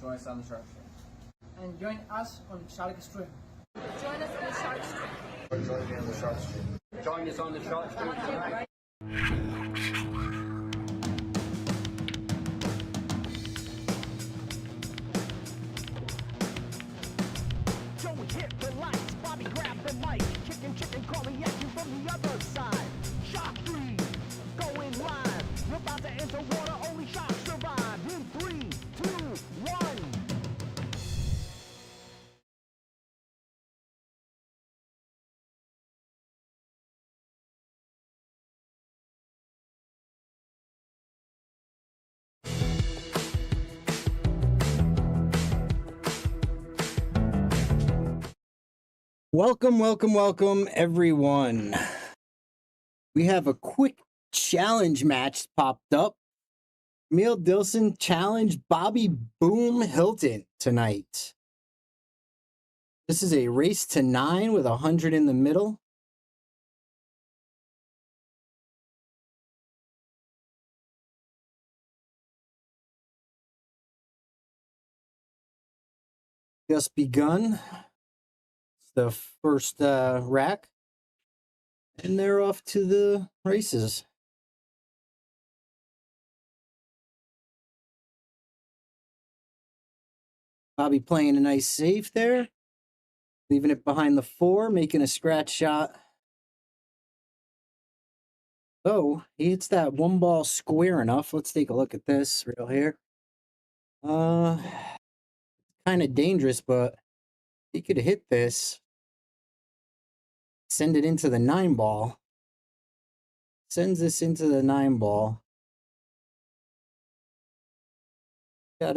Join us on the Shark Stream. And join us on Shark Stream. Join us on the Shark Stream. Join me on the Shark Stream. Join us on the Shark Stream tonight. Joey hit the lights, Bobby grabbed the mic, chicken calling at you from the other side. Shark 3, going live. We're about to enter water, only sharks survive. In 3, 2, 1. Welcome, everyone. We have a quick challenge match popped up. Kamil Dilson challenge Bobby Boom Hilton tonight. This is a race to 9 with 100 in the middle. Just begun. The first rack, and they're off to the races. Bobby playing a nice save there, leaving it behind the 4, making a scratch shot. Oh, he hits that one ball square enough. Let's take a look at this real here. Kind of dangerous, but he could hit this. Send it into the 9 ball. Sends this into the 9 ball. Just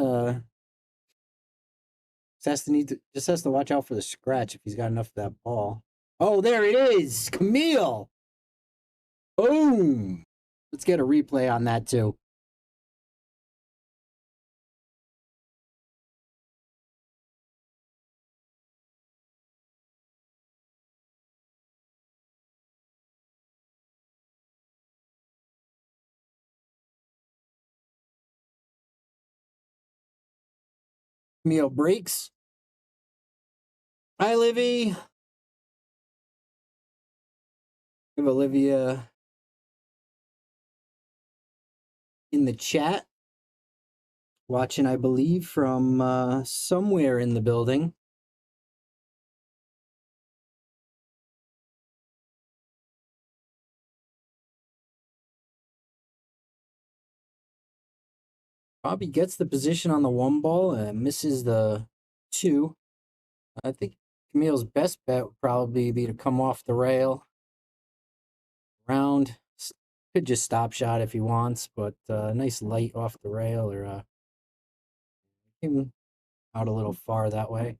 has to watch out for the scratch if he's got enough of that ball. Oh, there it is! Kamil! Boom! Let's get a replay on that too. Kamil breaks. Hi, Livy. We have Olivia in the chat. Watching, I believe, from somewhere in the building. Bobby gets the position on the 1 ball and misses the 2. I think Kamil's best bet would probably be to come off the rail. Round. Could just stop shot if he wants, but nice light off the rail or came out a little far that way.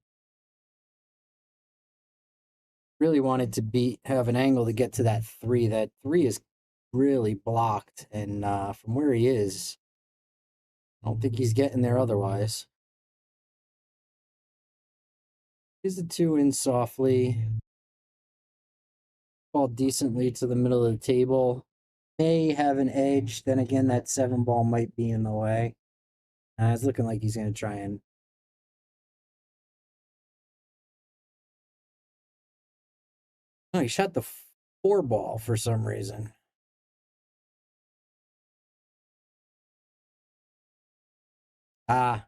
Really wanted to have an angle to get to that 3. That 3 is really blocked, and from where he is, I don't think he's getting there otherwise. Here's the 2 in softly. Ball decently to the middle of the table. May have an edge. Then again, that 7 ball might be in the way. It's looking like he's going to try and... Oh, he shot the 4 ball for some reason.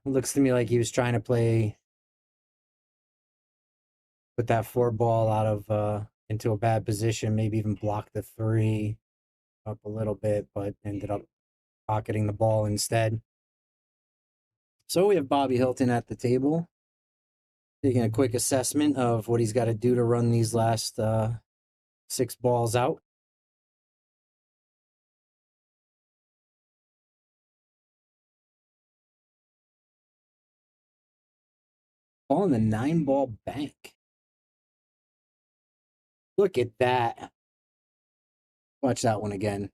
Looks to me like he was trying to put that 4 ball out of into a bad position, maybe even block the 3 up a little bit, but ended up pocketing the ball instead. So we have Bobby Hilton at the table, taking a quick assessment of what he's got to do to run these last 6 balls out. Ball in the 9 ball bank. Look at that. Watch that one again.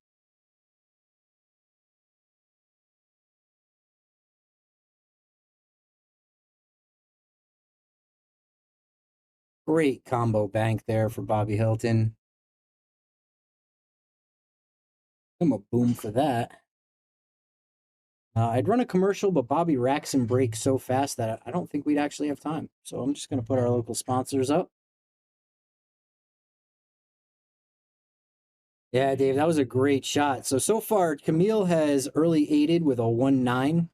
Great combo bank there for Bobby Hilton. I'm a boom for that. I'd run a commercial, but Bobby racks and breaks so fast that I don't think we'd actually have time. So I'm just going to put our local sponsors up. Yeah, Dave, that was a great shot. So far, Kamil has early aided with a 1-9.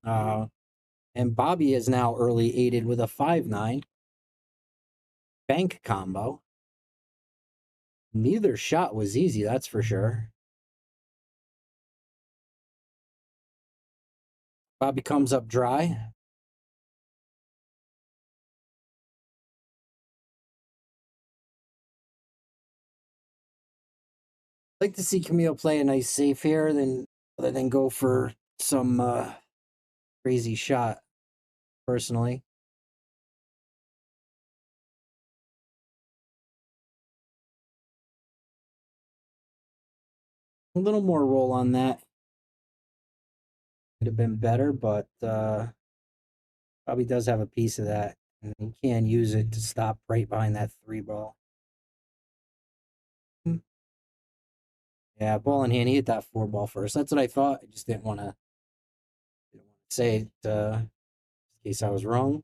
And Bobby is now early aided with a 5-9. Bank combo. Neither shot was easy, that's for sure. Bobby comes up dry. I'd like to see Kamil play a nice safe here, rather than go for some crazy shot, personally. A little more roll on that. Could have been better, but probably does have a piece of that. And he can use it to stop right behind that 3 ball. Yeah, ball in hand. He hit that 4 ball first. That's what I thought. I just didn't want to say it in case I was wrong.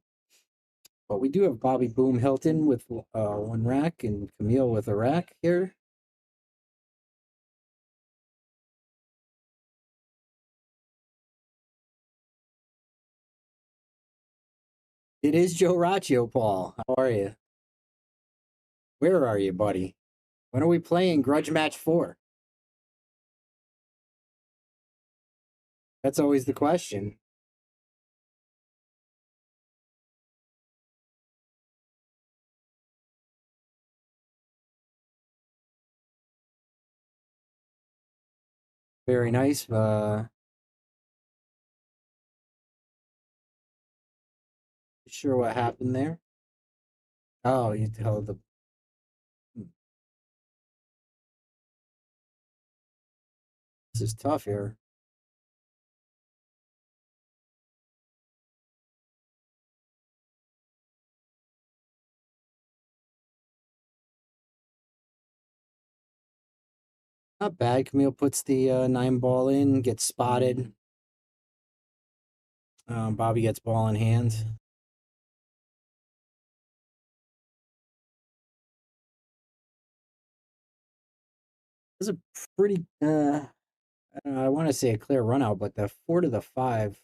But we do have Bobby Boom Hilton with 1 rack and Kamil with a rack here. It is Joe Raccio, Paul. How are you? Where are you, buddy? When are we playing Grudge Match 4? That's always the question. Very nice. Sure what happened there? Oh, you held the... This is tough here. Not bad. Camille puts the 9 ball in, gets spotted. Bobby gets ball in hand. This is a pretty, I want to say a clear run out, but the 4 to the 5,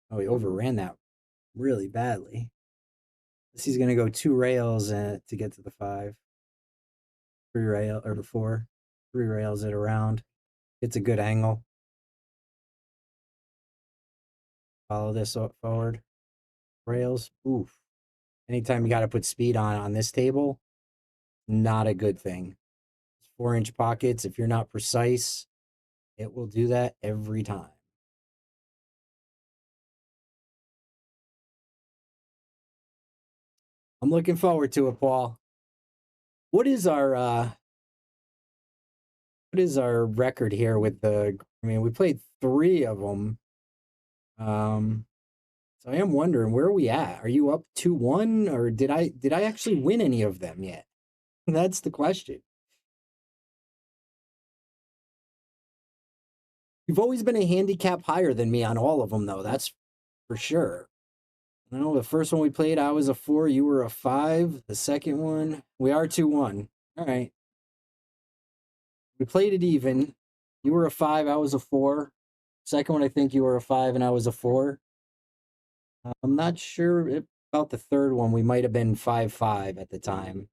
oh, he overran that really badly. He's going to go 2 rails to get to the 5. 3 rail, or the 4. 3 rails it around. It's a good angle. Follow this forward. Rails. Oof. Anytime you got to put speed on this table, not a good thing. 4-inch pockets. If you're not precise, it will do that every time. I'm looking forward to it, Paul. What is our record here with the? I mean, we played 3 of them. So I am wondering, where are we at? Are you up 2-1, or did I actually win any of them yet? That's the question. You've always been a handicap higher than me on all of them, though. That's for sure. I know the first one we played, I was a 4, you were a 5. The second one, we are 2-1. All right. We played it even. You were a 5, I was a 4. Second one, I think you were a 5 and I was a 4. I'm not sure about the third one. We might have been 5-5 at the time.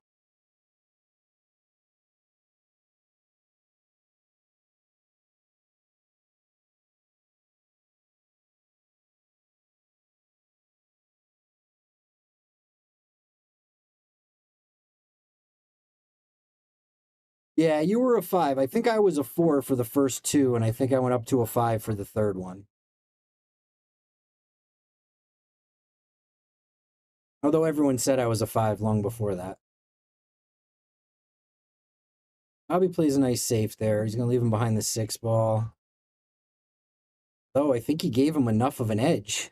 Yeah, you were a 5. I think I was a 4 for the first 2, and I think I went up to a 5 for the third one. Although everyone said I was a 5 long before that. Bobby plays a nice safe there. He's going to leave him behind the 6 ball. Though I think he gave him enough of an edge.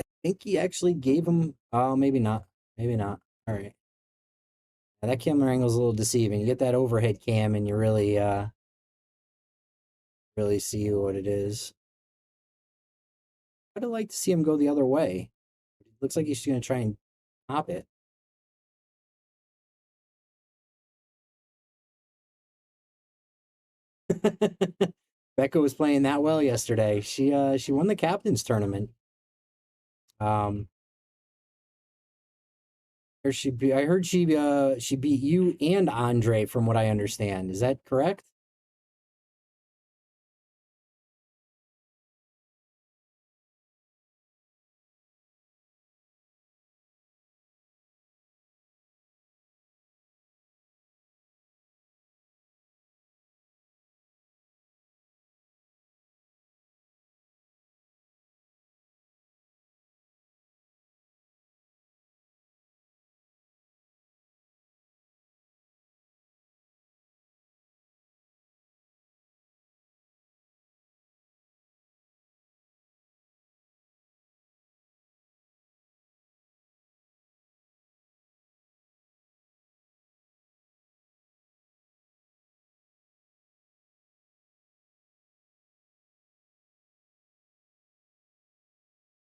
I think he actually gave him... Oh, maybe not. Maybe not. All right. Yeah, that camera angle is a little deceiving. You get that overhead cam and you really see what it is. I'd like to see him go the other way. Looks like he's going to try and top it. Becca was playing that well yesterday. She won the captain's tournament. Or I heard she beat you and Andre from what I understand. Is that correct?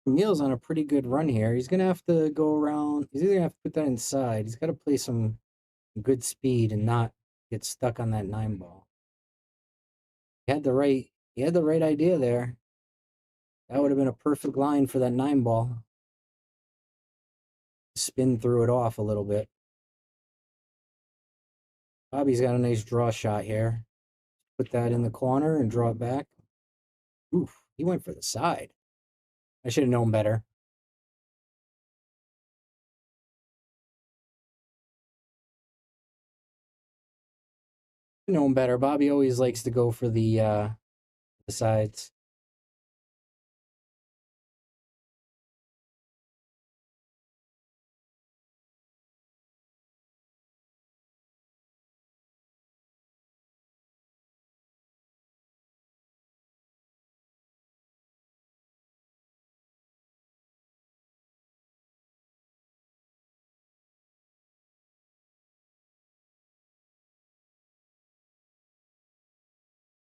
Kamil's on a pretty good run here. He's gonna have to go around. He's either gonna have to put that inside. He's got to play some good speed and not get stuck on that 9 ball. He had the right idea there. That would have been a perfect line for that 9 ball. Spin through it off a little bit. Bobby's got a nice draw shot here. Put that in the corner and draw it back. Oof, he went for the side. I should have known better. Known better. Bobby always likes to go for the sides.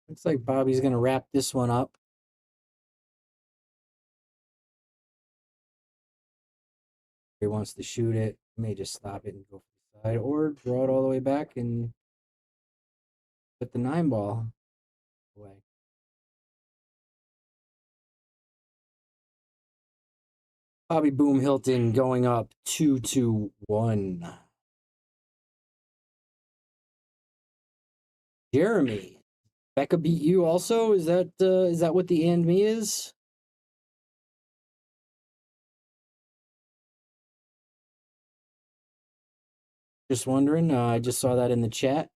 Looks like Bobby's gonna wrap this one up. He wants to shoot it. He may just stop it and go for the side, or draw it all the way back and put the 9 ball away. Bobby Boom Hilton going up 2-1. Jeremy, Becca beat you also. Is that what the and me is? Just wondering. I just saw that in the chat.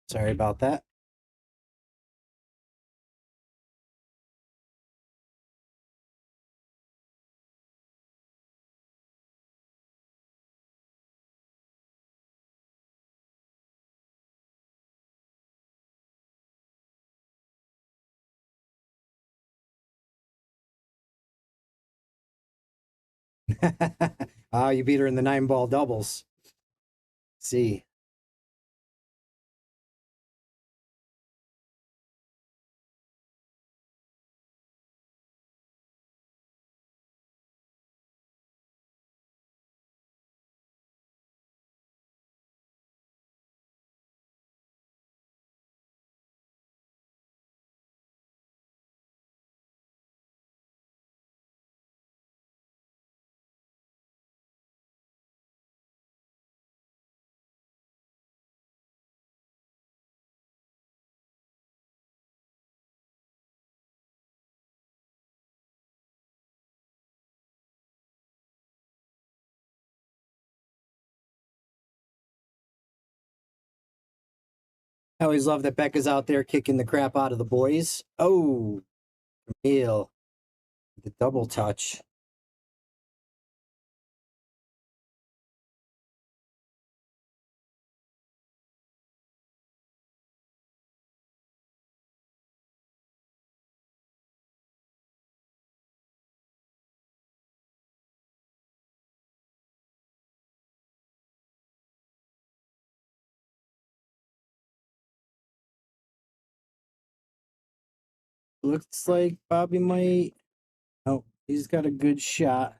Sorry about that. You beat her in the 9 ball doubles. See. I always love that Becca's out there kicking the crap out of the boys. Oh, Kamil, the double touch. Looks like Bobby might. Oh, he's got a good shot.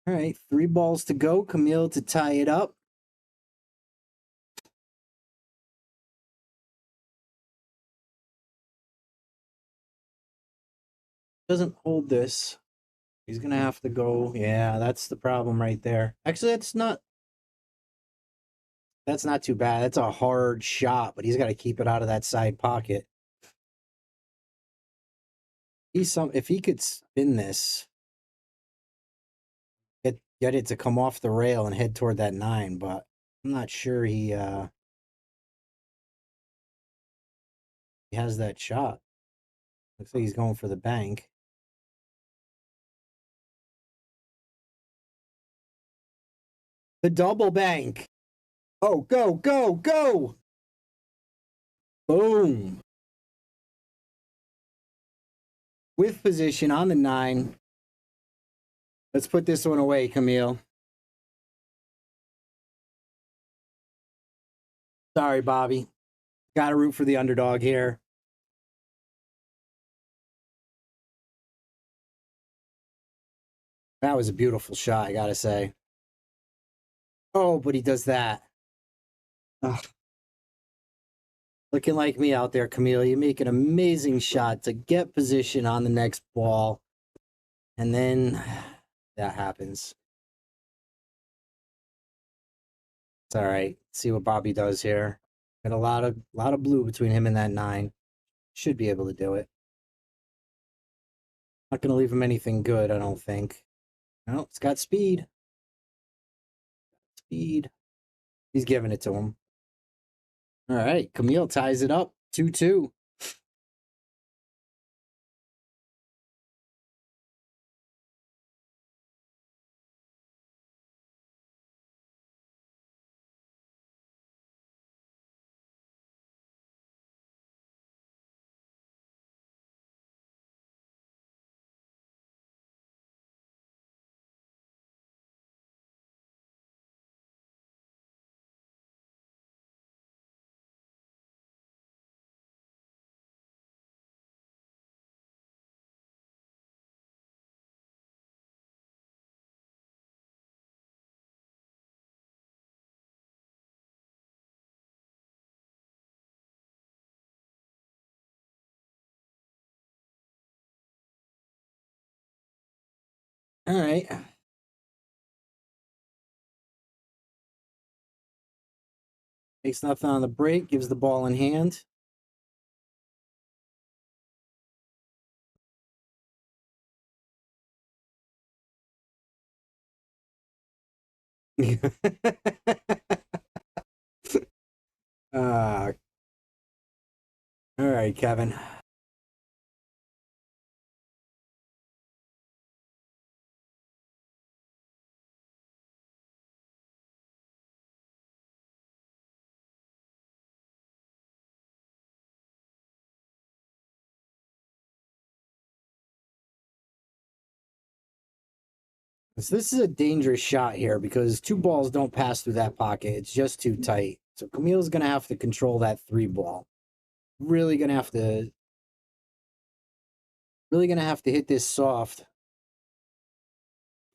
All right, 3 balls to go. Kamil to tie it up. Doesn't hold this. He's gonna have to go. Yeah, that's the problem right there. Actually, that's not too bad. That's a hard shot, but he's got to keep it out of that side pocket. If he could spin this, get it to come off the rail and head toward that 9, but I'm not sure he has that shot. Looks like he's going for the bank. The double bank. Oh, go, go, go. Boom. With position on the 9. Let's put this one away, Kamil. Sorry, Bobby. Got to root for the underdog here. That was a beautiful shot, I got to say. Oh, but he does that. Ugh. Looking like me out there, Kamil. You make an amazing shot to get position on the next ball. And then that happens. It's all right. See what Bobby does here. Got a lot of blue between him and that 9. Should be able to do it. Not going to leave him anything good, I don't think. No, it's got speed. Speed. He's giving it to him. All right. Kamil ties it up. 2-2. All right. Makes nothing on the break. Gives the ball in hand. All right, Kevin. So this is a dangerous shot here because 2 balls don't pass through that pocket. It's just too tight. So Kamil's going to have to control that 3 ball. Really going to have to hit this soft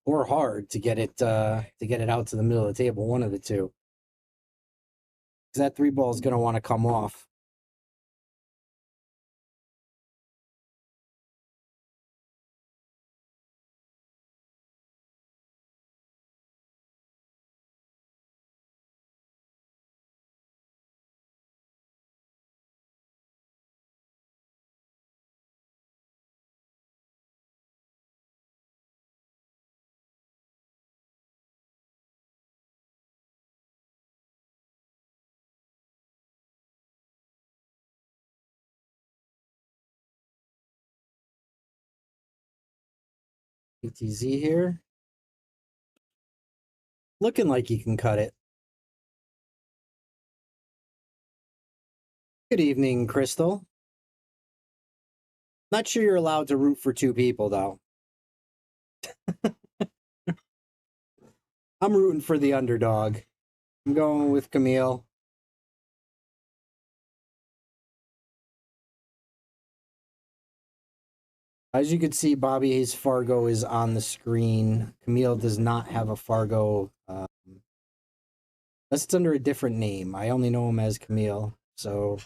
or hard to get it out to the middle of the table, one of the two. Cuz that 3 ball is going to want to come off. ATZ here. Looking like he can cut it. Good evening, Crystal. Not sure you're allowed to root for two people, though. I'm rooting for the underdog. I'm going with Kamil. As you can see, Bobby Hayes Fargo is on the screen. Kamil does not have a Fargo. Unless it's under a different name. I only know him as Kamil. So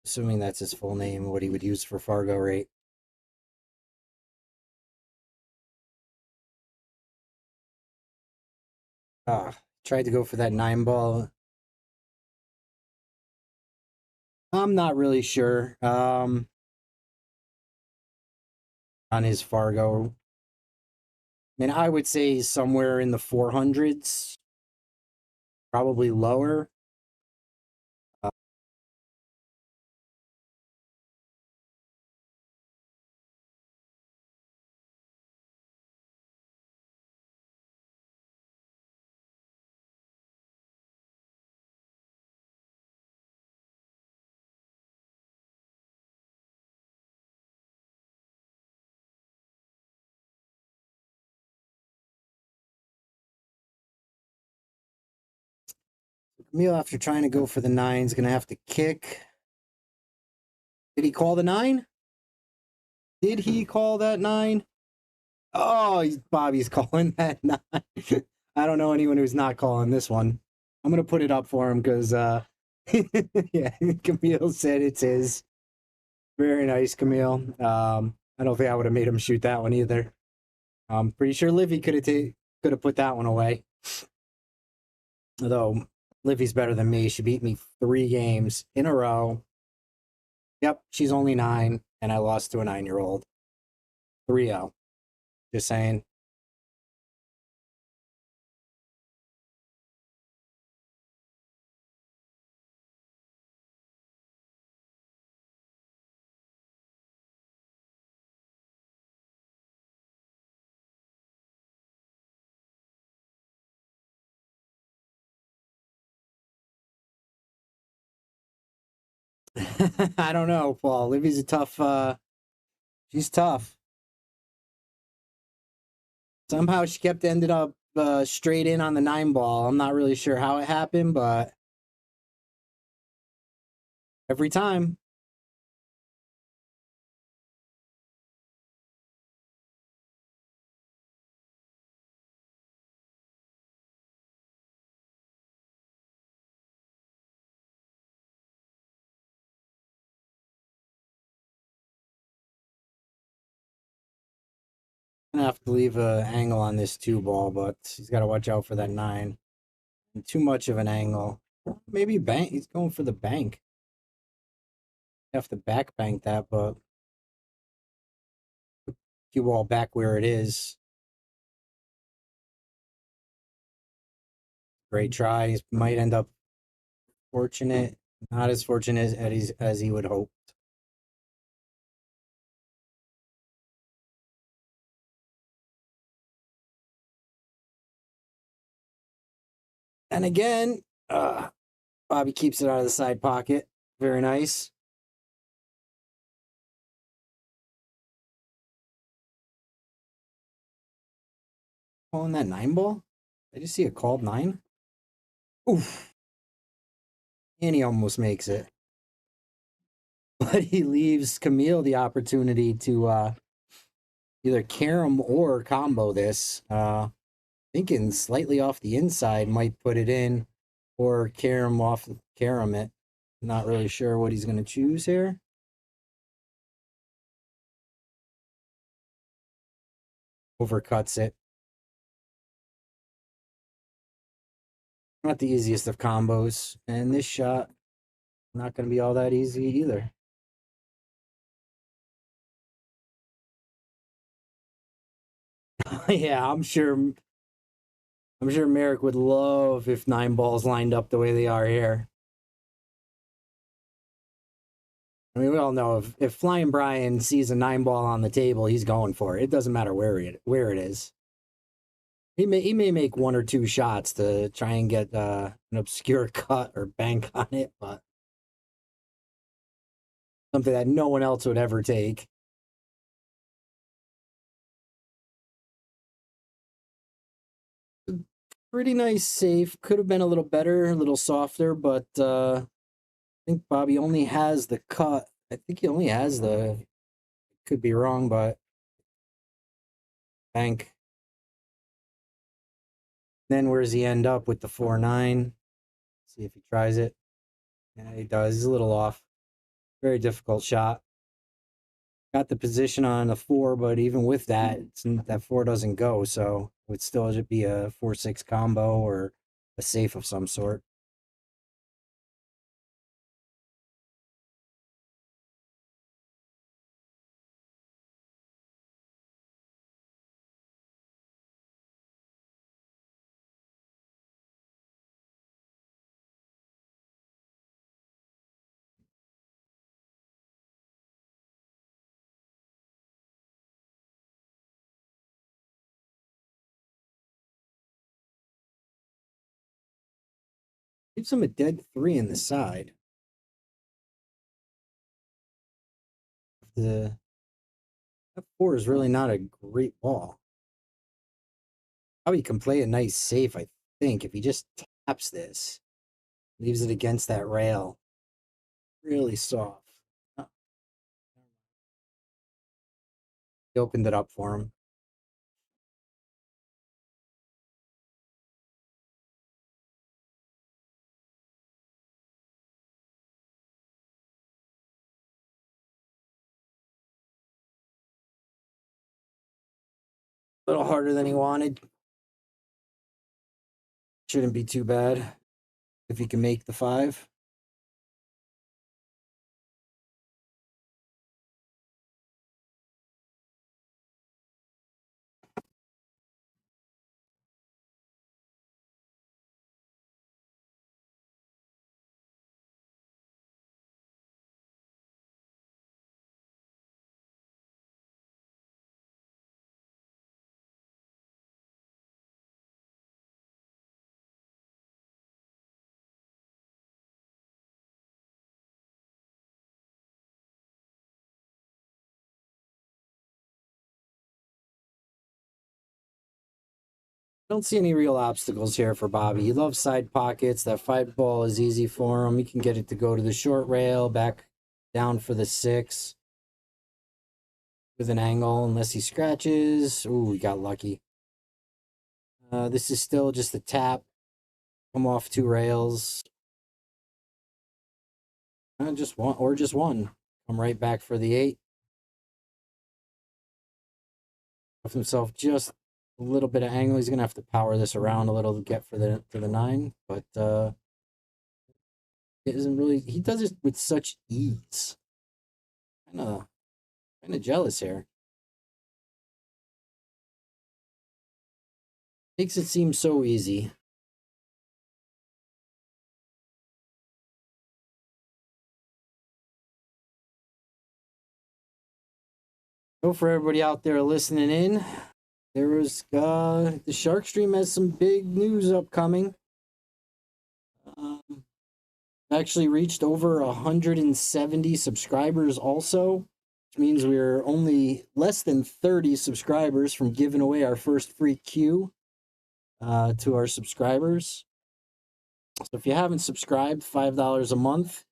assuming that's his full name, what he would use for Fargo rate. Tried to go for that 9-ball. I'm not really sure. On his Fargo. I mean, I would say somewhere in the 400s. Probably lower. Kamil, after trying to go for the 9, is going to have to kick. Did he call the 9? Did he call that 9? Oh, Bobby's calling that 9. I don't know anyone who's not calling this one. I'm going to put it up for him because, yeah, Kamil said it's his. Very nice, Kamil. I don't think I would have made him shoot that one either. I'm pretty sure Livy could have put that one away. Although Livy's better than me. She beat me 3 games in a row. Yep, she's only 9, and I lost to a 9-year-old. 3-0. Just saying. I don't know, Paul. Livy's a tough, she's tough. Somehow she ended up straight in on the 9-ball. I'm not really sure how it happened, but every time. Gonna have to leave an angle on this 2-ball, but he's got to watch out for that 9. And too much of an angle. Maybe bank. He's going for the bank. Have to back bank that, but cue ball back where it is. Great try. He might end up fortunate. Not as fortunate as he would hope. And again, Bobby keeps it out of the side pocket. Very nice. Calling that 9-ball? I just see a called 9. Oof. And he almost makes it. But he leaves Kamil the opportunity to either carom or combo this. Thinking slightly off the inside might put it in, or carom it. Not really sure what he's going to choose here. Overcuts it. Not the easiest of combos, and this shot not going to be all that easy either. Yeah, I'm sure Merrick would love if 9 balls lined up the way they are here. I mean, we all know if Flying Brian sees a 9-ball on the table, he's going for it. It doesn't matter where it is. He may make 1 or 2 shots to try and get an obscure cut or bank on it, but something that no one else would ever take. Pretty nice safe. Could have been a little better, a little softer, but I think Bobby only has the cut. I think he only has the, could be wrong, but bank. Then where does he end up with the 4-9? See if he tries it. Yeah, he does. He's a little off. Very difficult shot. Got the position on a 4, but even with that, that 4 doesn't go, so it would still be a 4-6 combo or a safe of some sort. Gives him a dead 3 in the side. The F4 is really not a great ball. Probably can play a nice safe, I think, if he just taps this. Leaves it against that rail. Really soft. Oh. He opened it up for him. A little harder than he wanted. Shouldn't be too bad if he can make the 5. Don't see any real obstacles here for Bobby. He loves side pockets. That 5 ball is easy for him. He can get it to go to the short rail, back down for the 6 with an angle, unless he scratches. Ooh, he got lucky. This is still just a tap. Come off 2 rails. Just one. Come right back for the 8. Left himself just a little bit of angle. He's gonna have to power this around a little to get for the 9, but it isn't really. He does it with such ease. Kind of jealous here. Makes it seem so easy. So for everybody out there listening in, there was the Shark Stream has some big news upcoming. Actually reached over 170 subscribers also, which means we're only less than 30 subscribers from giving away our first free Q to our subscribers. So if you haven't subscribed, $5 a month.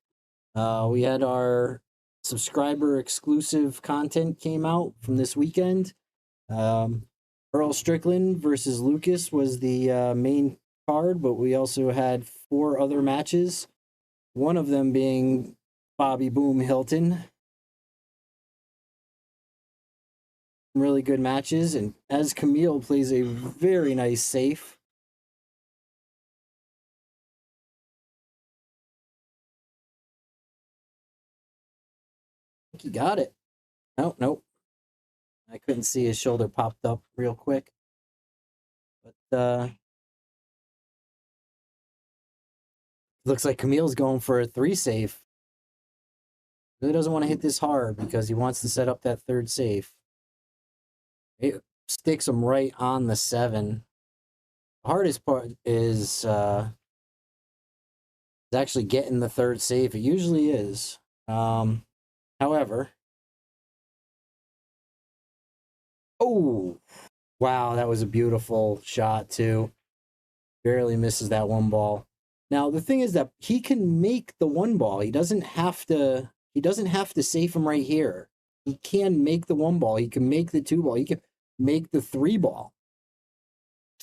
We had our subscriber exclusive content came out from this weekend. Earl Strickland versus Lucas was the main card, but we also had 4 other matches. One of them being Bobby Boom Hilton. Really good matches, and as Kamil plays a very nice safe. I think he got it. Nope. I couldn't see his shoulder popped up real quick. But looks like Kamil's going for a 3 safe. Really doesn't want to hit this hard because he wants to set up that third safe. It sticks him right on the 7. The hardest part is actually getting the third safe. It usually is. However, oh, wow, that was a beautiful shot too. Barely misses that one ball. Now, the thing is that he can make the one ball. He doesn't have to safe him right here. He can make the one ball. He can make the 2 ball. He can make the 3 ball.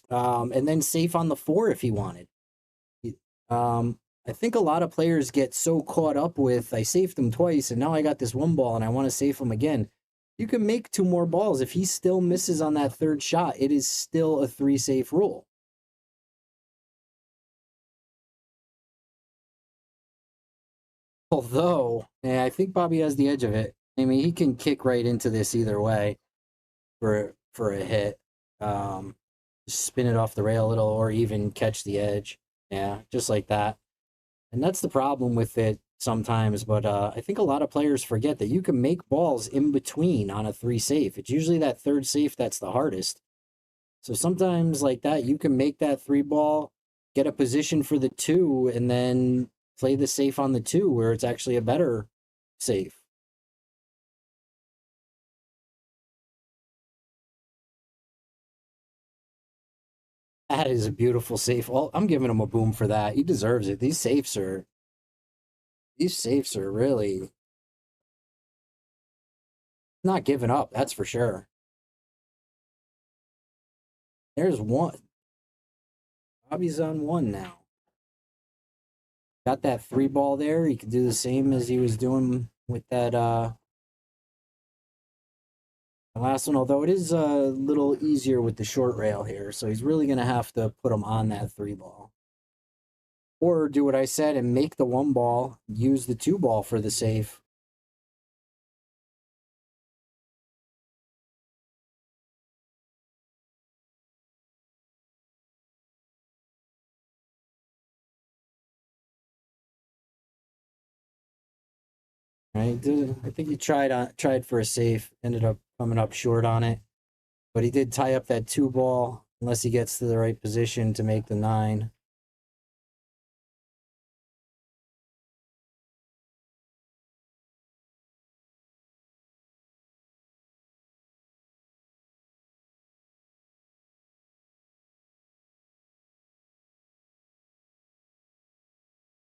And then safe on the 4 if he wanted. I think a lot of players get so caught up with, I safed him twice and now I got this 1 ball and I want to safe him again. You can make 2 more balls. If he still misses on that 3rd shot, it is still a 3 safe rule. Although, I think Bobby has the edge of it. I mean, he can kick right into this either way for a hit. Spin it off the rail a little or even catch the edge. Yeah, just like that. And that's the problem with it sometimes, but I think a lot of players forget that you can make balls in between on a 3 safe. It's usually that 3rd safe that's the hardest. So sometimes like that, you can make that 3 ball, get a position for the 2, and then play the safe on the 2 where it's actually a better safe. That is a beautiful safe. Well, I'm giving him a boom for that. He deserves it. These safes are really not giving up, that's for sure. There's 1. Bobby's on 1 now. Got that 3 ball there. He could do the same as he was doing with that the last one, although it is a little easier with the short rail here, so he's really going to have to put him on that 3 ball. Or do what I said and make the 1 ball, use the 2 ball for the safe. Right? I think he tried for a safe, ended up coming up short on it. But he did tie up that 2 ball, unless he gets to the right position to make the 9.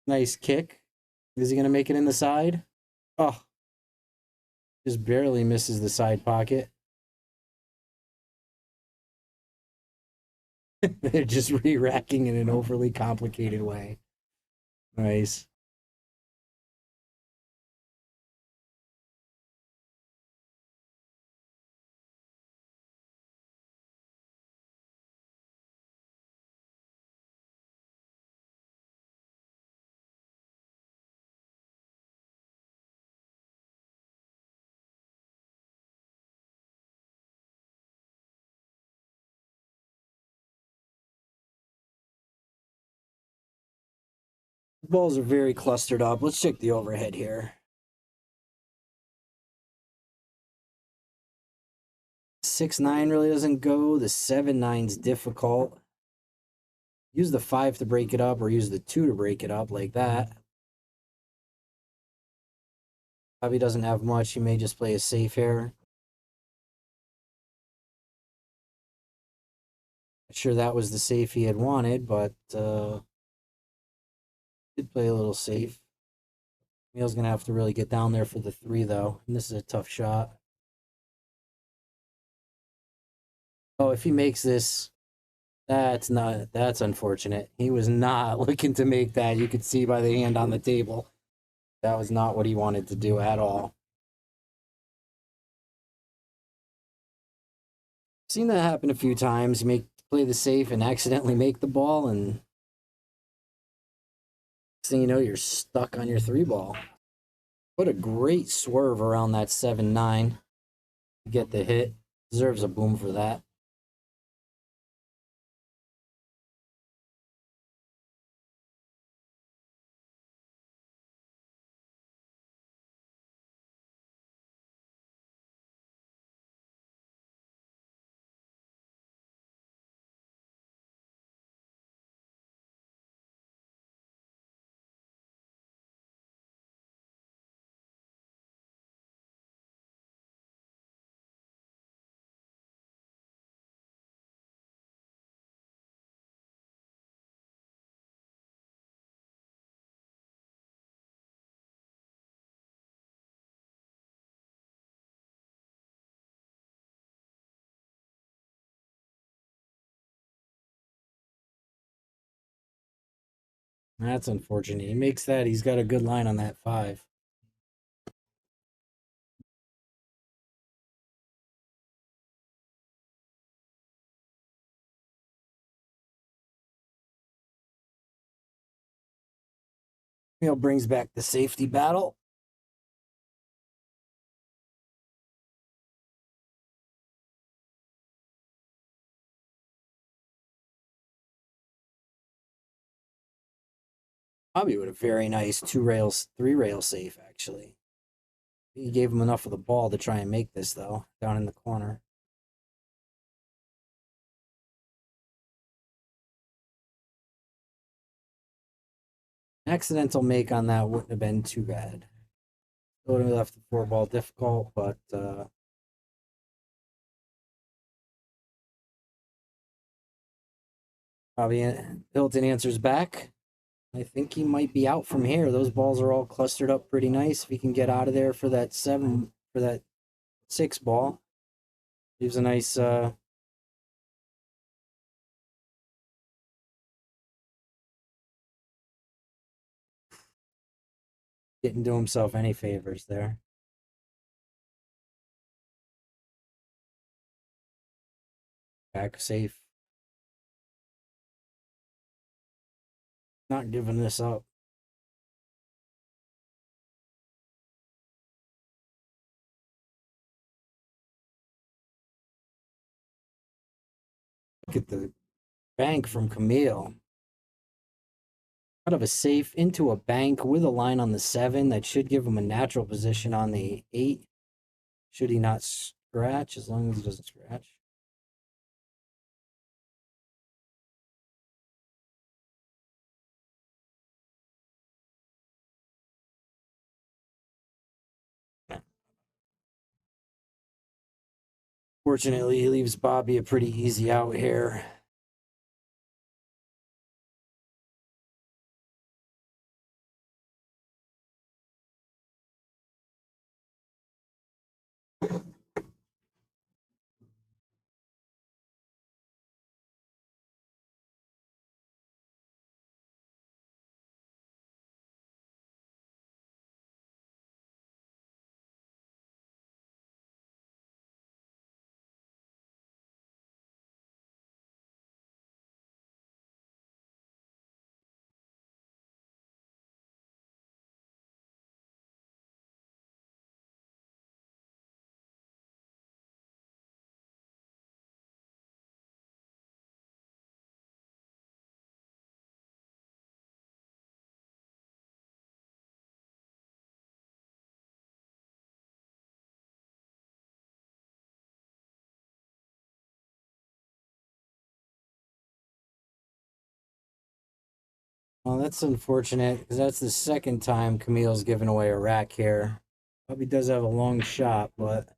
Nice kick. Is he going to make it in the side? Oh, just barely misses the side pocket. They're just re-racking in an overly complicated way. Nice. The balls are very clustered up. Let's check the overhead here. 6-9 really doesn't go. The 7-9's difficult. Use the 5 to break it up or use the 2 to break it up like that. Probably doesn't have much. He may just play a safe here. Not sure that was the safe he had wanted, but did play a little safe. Kamil's going to have to really get down there for the 3, though. And this is a tough shot. Oh, if he makes this, that's unfortunate. He was not looking to make that. You could see by the hand on the table. That was not what he wanted to do at all. Seen that happen a few times. You play the safe and accidentally make the ball, and next thing you know, you're stuck on your 3 ball. What a great swerve around that 7-9 to get the hit. Deserves a boom for that. That's unfortunate. He makes that. He's got a good line on that 5. Kamil brings back the safety battle. Probably with a very nice 2-rail, 3-rail safe, actually. He gave him enough of the ball to try and make this, though, down in the corner. Accidental make on that wouldn't have been too bad. It would have left the 4-ball difficult, but probably Hilton answers back. I think he might be out from here. Those balls are all clustered up pretty nice. If he can get out of there for that 6 ball, leaves a nice didn't do himself any favors there. Back safe. Not giving this up. Look at the bank from Kamil. Out of a safe into a bank with a line on the 7 that should give him a natural position on the 8. Should he not scratch, as long as he doesn't scratch. Fortunately, he leaves Bobby a pretty easy out here. Well, that's unfortunate because that's the second time Camille's given away a rack here. Bobby does have a long shot, but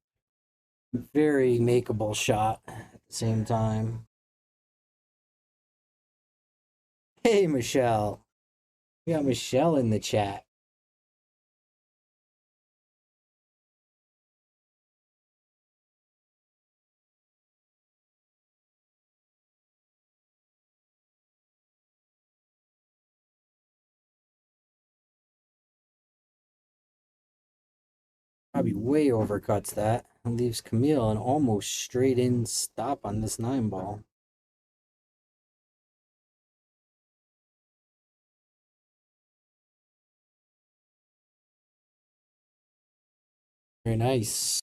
very makeable shot at the same time. Hey, Michelle. We got Michelle in the chat. Probably way overcuts that and leaves Camille an almost straight in stop on this 9 ball. Very nice.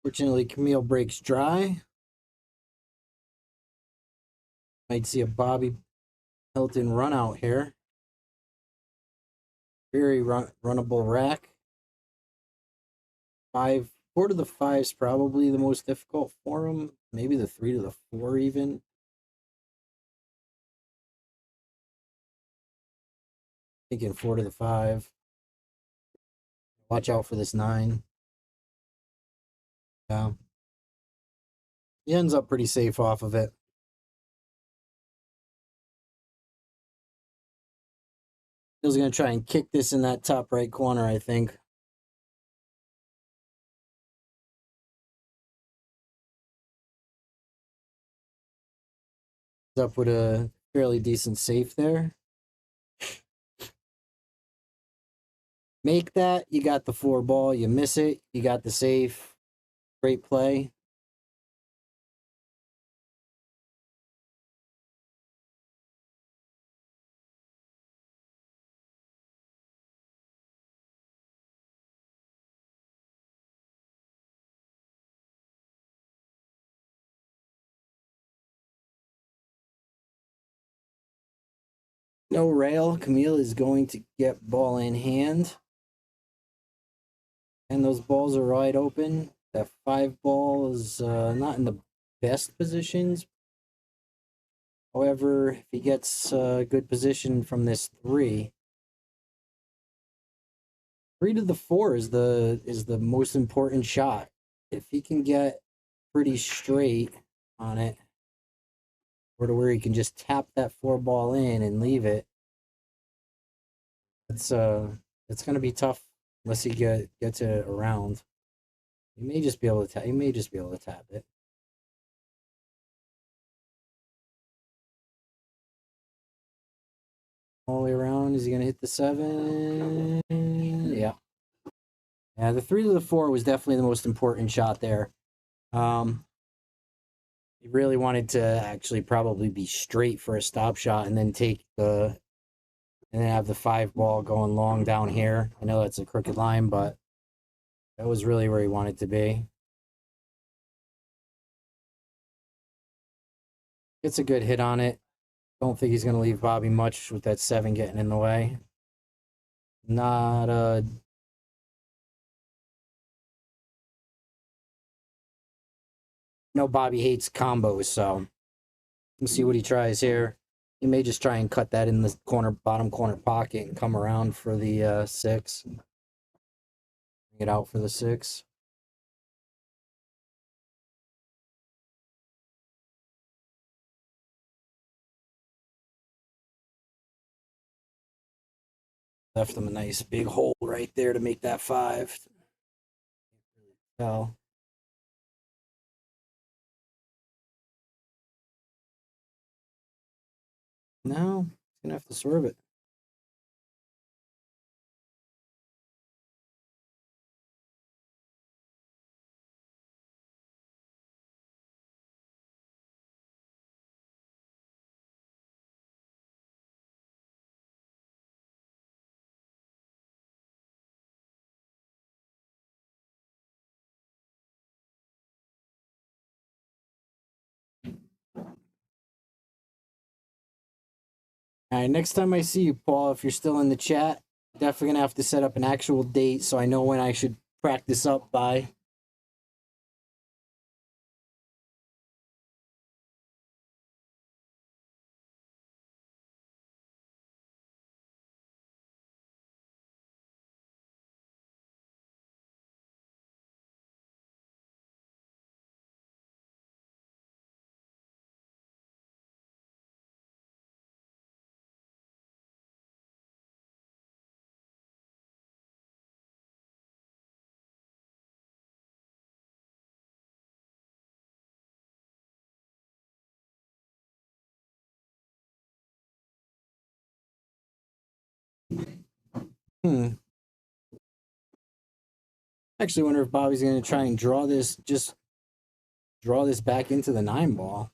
Fortunately, Kamil breaks dry. Might see a Bobby Hilton run out here. Very runnable rack. 4 to the 5 is probably the most difficult for him. Maybe the 3 to the 4 even. Thinking 4 to the 5. Watch out for this 9. Yeah. He ends up pretty safe off of it. He's going to try and kick this in that top right corner, I think. He's up with a fairly decent safe there. Make that, you got the 4 ball. You miss it, you got the safe. Great play. No rail. Kamil is going to get ball in hand. And those balls are wide open. That 5 ball is not in the best positions. However, if he gets a good position from this 3, 3 to the 4 is the most important shot. If he can get pretty straight on it, or to where he can just tap that 4 ball in and leave it, it's gonna be tough unless he gets it around. He may just be able to tap it. All the way around. Is he gonna hit the 7? Yeah. Yeah, the 3 to the 4 was definitely the most important shot there. He really wanted to actually probably be straight for a stop shot and then have the 5 ball going long down here. I know that's a crooked line, but that was really where he wanted to be. Gets a good hit on it. Don't think he's going to leave Bobby much with that 7 getting in the way. Not no, Bobby hates combos, so we'll see what he tries here. He may just try and cut that in the bottom corner pocket and come around for the 6. Get out for the 6. Left him a nice big hole right there to make that 5. Tell. No, he's gonna have to serve it. All right, next time I see you, Paul, if you're still in the chat, definitely gonna have to set up an actual date so I know when I should practice up by. Actually wonder if Bobby's gonna try and draw this back into the 9 ball.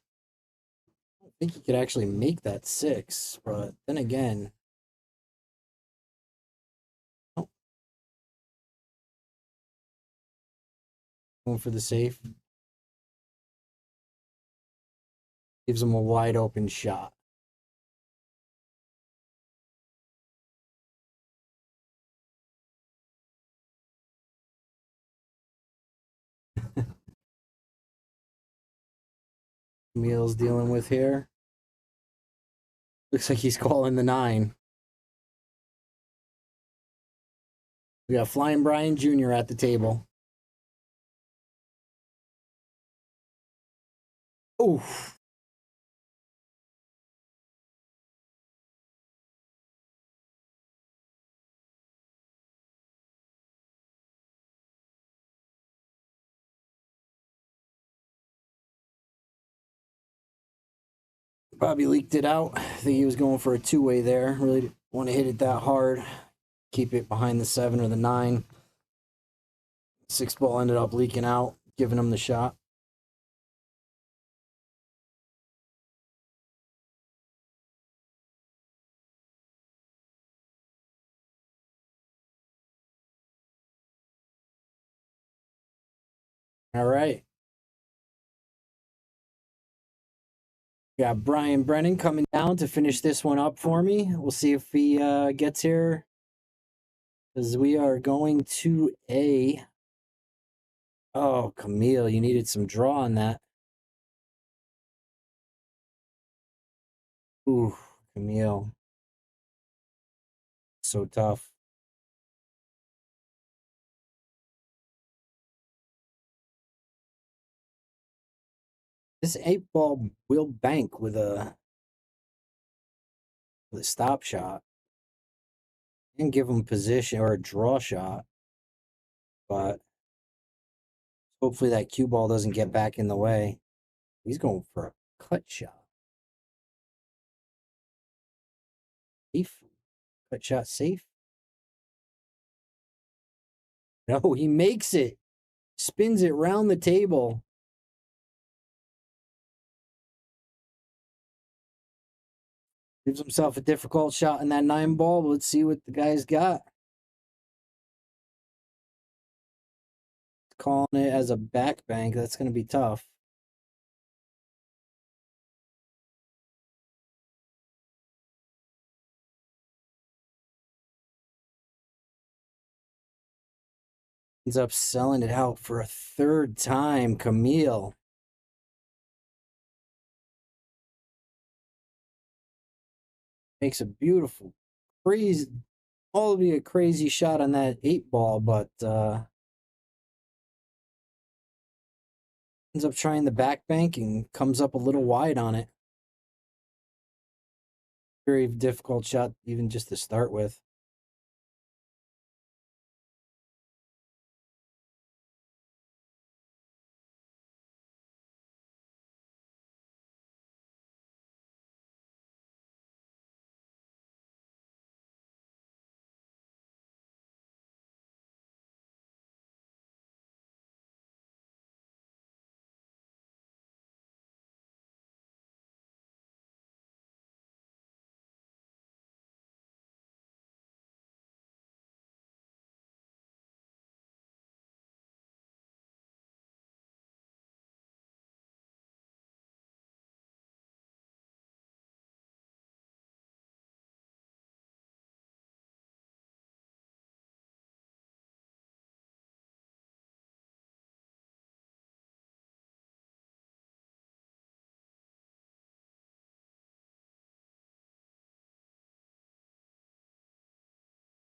I don't think he could actually make that 6, but then again. Oh. Going for the safe. Gives him a wide open shot. Kamil's dealing with here. Looks like he's calling the 9. We got Flying Brian Jr. at the table. Oof. Bobby leaked it out. I think he was going for a two-way there. Really didn't want to hit it that hard. Keep it behind the 7 or the 9. 6 ball ended up leaking out, giving him the shot. All right. Got Brian Brennan coming down to finish this one up for me. We'll see if he gets here. Because we are going to a... Oh, Kamil, you needed some draw on that. Ooh, Kamil. So tough. This 8 ball will bank with a stop shot. And give him position or a draw shot. But hopefully that cue ball doesn't get back in the way. He's going for a cut shot. Safe. Cut shot safe. No, he makes it. Spins it round the table. Gives himself a difficult shot in that 9 ball. But let's see what the guy's got. Calling it as a back bank. That's going to be tough. Ends up selling it out for a 3rd time. Kamil. Makes a beautiful, crazy, all be a crazy shot on that 8 ball, but ends up trying the back bank and comes up a little wide on it. Very difficult shot, even just to start with.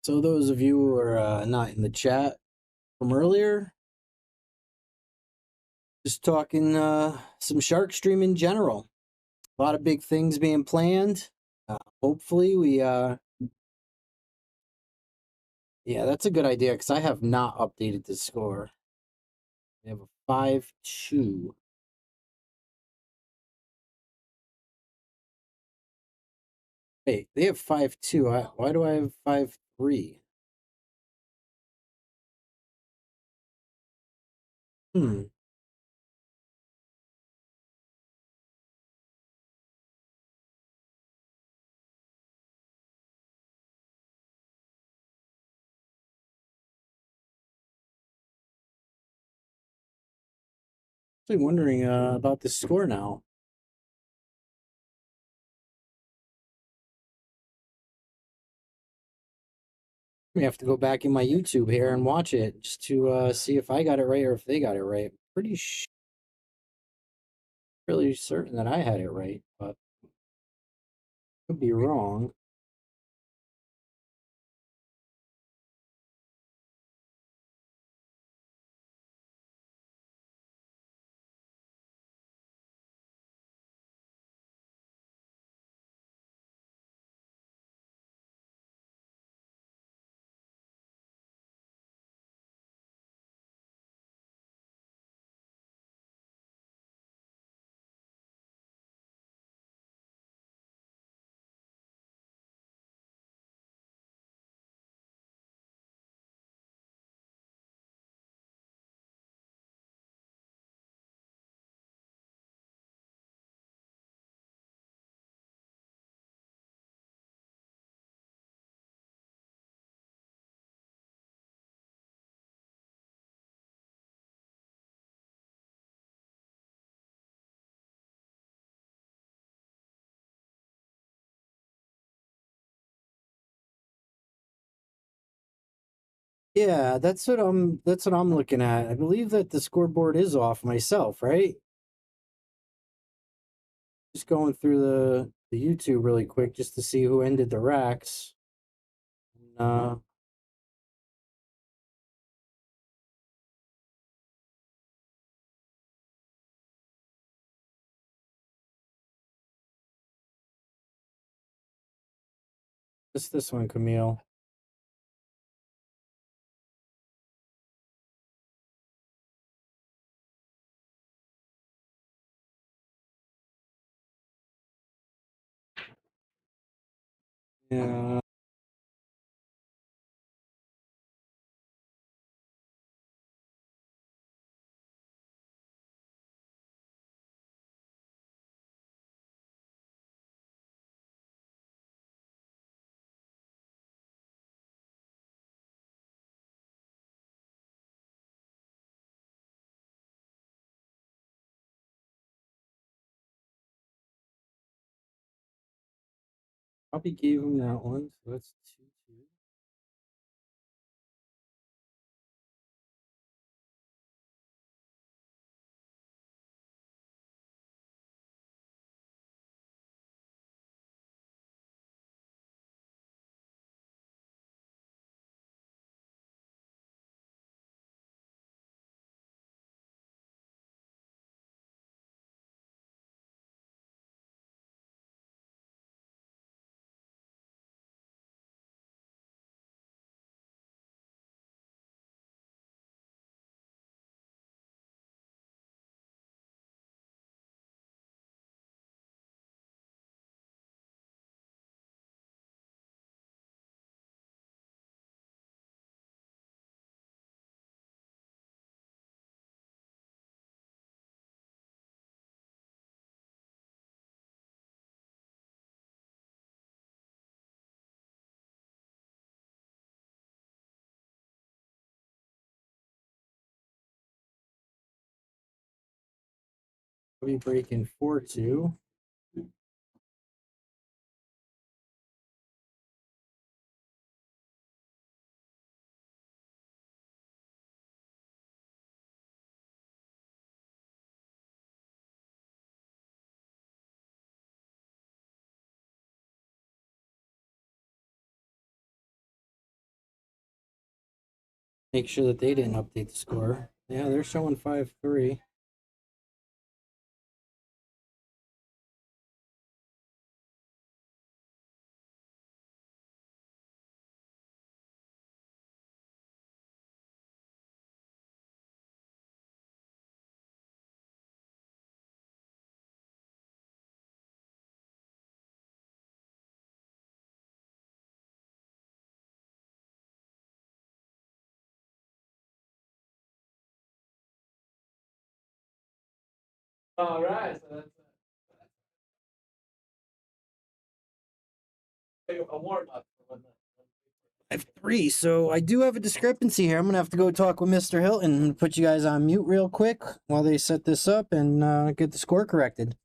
So those of you who are not in the chat from earlier, just talking some shark stream in general. A lot of big things being planned. Hopefully we yeah, that's a good idea because I have not updated the score. We have a 5-2. Wait, they have 5-2. Why do I have 5-3? Hmm. Actually wondering about the score now. We have to go back in my YouTube here and watch it just to see if I got it right or if they got it right. Really certain that I had it right, but could be wrong. Yeah, that's what I'm looking at. I believe that the scoreboard is off myself, right? Just going through the YouTube really quick just to see who ended the racks. Uh, just this one, Camille. Yeah. Probably gave him that one, so that's 2-2. Probably breaking 4-2. Make sure that they didn't update the score. Yeah, they're showing 5-3. All right. So that's a warm up for when 5-3. So I do have a discrepancy here. I'm gonna have to go talk with Mr. Hilton and put you guys on mute real quick while they set this up and get the score corrected.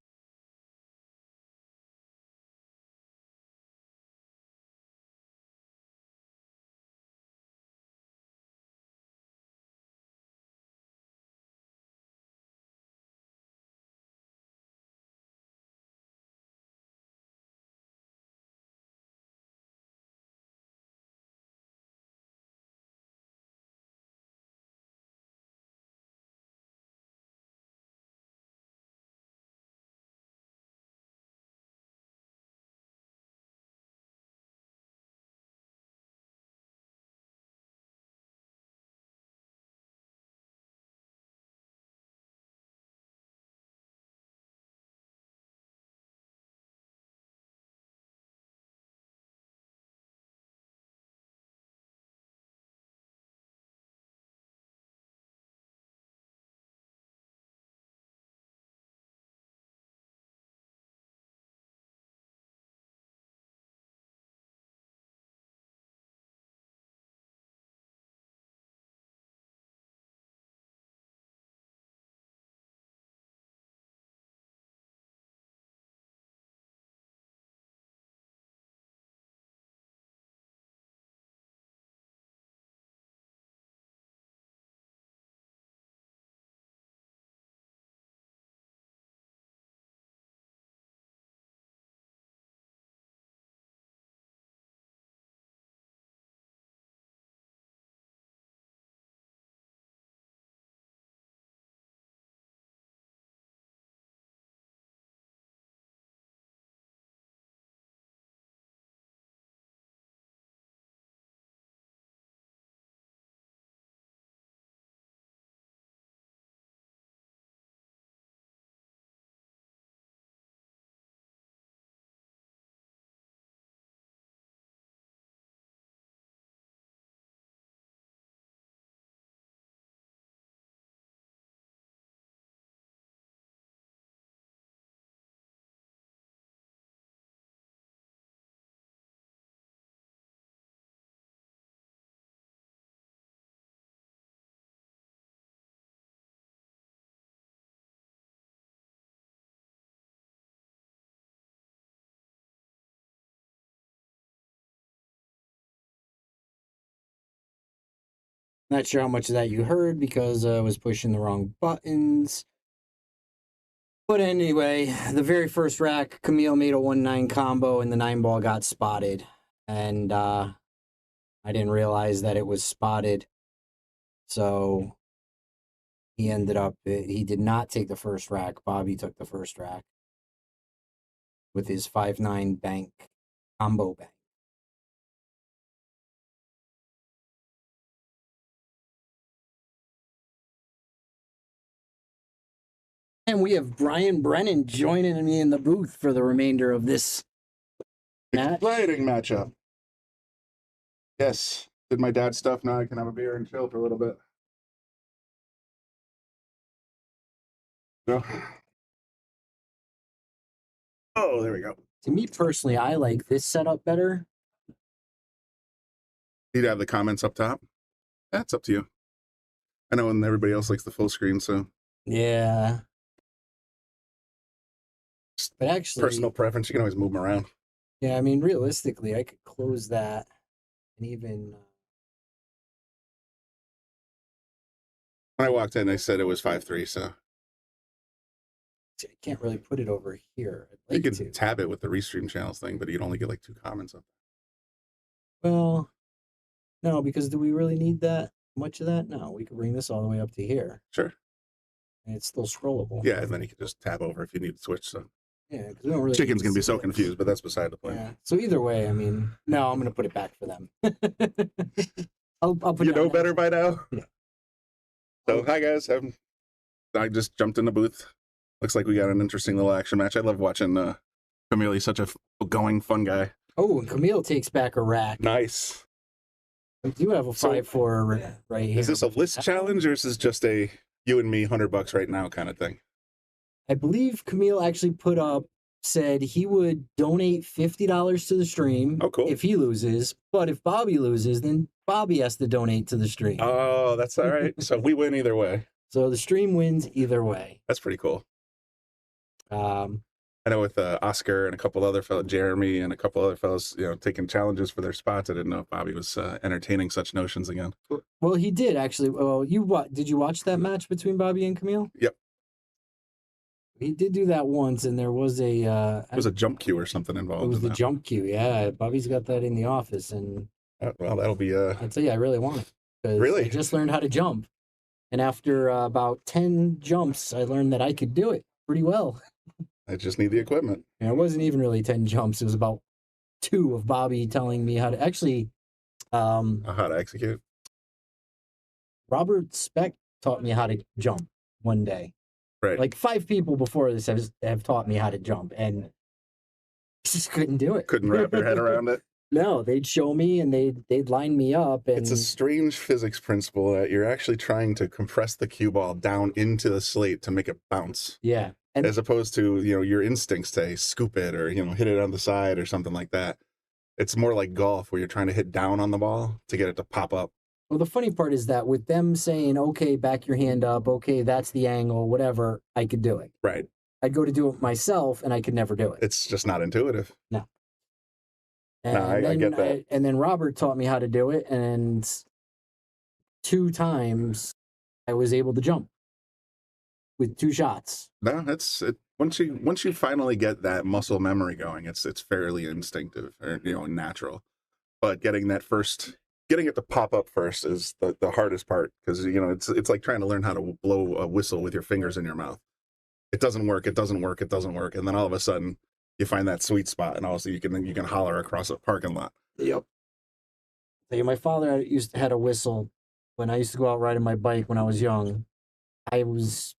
Not sure how much of that you heard because I was pushing the wrong buttons. But anyway, the very first rack, Kamil made a 1-9 combo and the 9-ball got spotted. And I didn't realize that it was spotted. So he ended up, he did not take the first rack. Bobby took the first rack with his 5-9 bank combo bank. And we have Brian Brennan joining me in the booth for the remainder of this match. Exciting matchup. Yes. Did my dad's stuff. Now I can have a beer and chill for a little bit. Go. Oh, there we go. To me personally, I like this setup better. Need to have the comments up top. That's up to you. I know, and everybody else likes the full screen, so Yeah. But actually, personal preference. You can always move them around. yeah, I mean, realistically, I could close that and even. When I walked in, they said it was 5-3, so I can't really put it over here. I'd you like can to. tab it with the restream channels thing, but you'd only get like 2 comments up. Well, no, because do we really need that much of that? No, we could bring this all the way up to here, Sure. and it's still scrollable. Yeah, and then you can just tab over if you need to switch. So Yeah, because we don't really. Chicken's need gonna to be see so this. confused, but that's beside the point. Yeah. So either way, I mean, no, I'm gonna put it back for them. I'll put You it know on better by now. Yeah. So hi guys, I just jumped in the booth. Looks like we got an interesting little action match. I love watching Kamil. He's such a going fun guy. Oh, and Kamil takes back a rack. Nice. We do have a So, 5-4 right here. Is this a list challenge or is this just a you and me $100 right now kind of thing? I believe Kamil actually put up said he would donate $50 to the stream Oh, cool. if he loses, but if Bobby loses, then Bobby has to donate to the stream. Oh, that's all right. So we win either way. So the stream wins either way. That's pretty cool. Um, I know with Oscar and a couple other fellows, Jeremy and a couple other fellows, taking challenges for their spots. I didn't know if Bobby was entertaining such notions again. well, he did actually. Well, did you watch that match between Bobby and Kamil? Yep. He did do that once, and there was a It was a jump cue or something involved. it was in the that. jump cue. Yeah, Bobby's got that in the office, and Well, that'll be I tell you, I really want it. 'Cause Really? I just learned how to jump, and after about 10 jumps, I learned that I could do it pretty well. I just need the equipment. And it wasn't even really 10 jumps. It was about 2 of Bobby telling me how to actually. How to execute. Robert Speck taught me how to jump one day. Right. Like 5 people before this have taught me how to jump, and I just couldn't do it. Couldn't wrap your head around it. No, they'd show me and they'd line me up. And It's a strange physics principle that you're actually trying to compress the cue ball down into the slate to make it bounce, yeah. And as opposed to your instincts say scoop it or hit it on the side or something like that. It's more like golf where you're trying to hit down on the ball to get it to pop up. well, the funny part is that with them saying, okay, back your hand up, okay, that's the angle, whatever, I could do it. Right. I'd go to do it myself and I could never do it. It's just not intuitive. And I then get that. and then Robert taught me how to do it, and 2 times I was able to jump with 2 shots. No, that's it. Once you finally get that muscle memory going, it's fairly instinctive or natural. But getting it to pop up first is the hardest part, because it's like trying to learn how to blow a whistle with your fingers in your mouth. It doesn't work, and then all of a sudden you find that sweet spot, and also you can holler across a parking lot. Yep. So my father had a whistle when I used to go out riding my bike when I was young. I was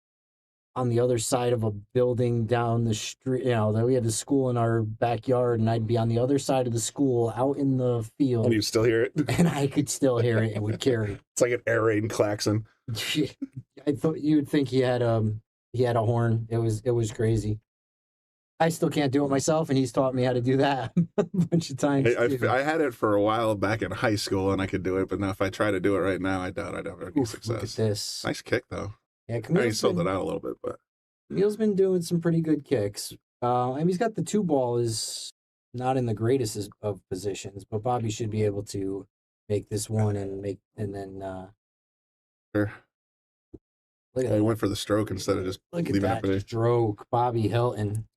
on the other side of a building down the street. We had a school in our backyard, and I'd be on the other side of the school out in the field, And you still hear it. and I could still hear it. It would carry. It's like an air raid klaxon. I thought you would think he had a horn. It was crazy. I still can't do it myself, and he's taught me how to do that a bunch of times. too. I had it for a while back in high school, and I could do it, but now if I try to do it right now, I doubt I'd have any Oof, success. look at this. Nice kick, though. Yeah, I mean, he Camille's sold been, it out a little bit, but Camille's been doing some pretty good kicks. He's got the 2 ball is not in the greatest of positions, but Bobby should be able to make this one and then sure. look at I that. went for the stroke instead of just Look at leaving it that for the. stroke, Bobby Hilton.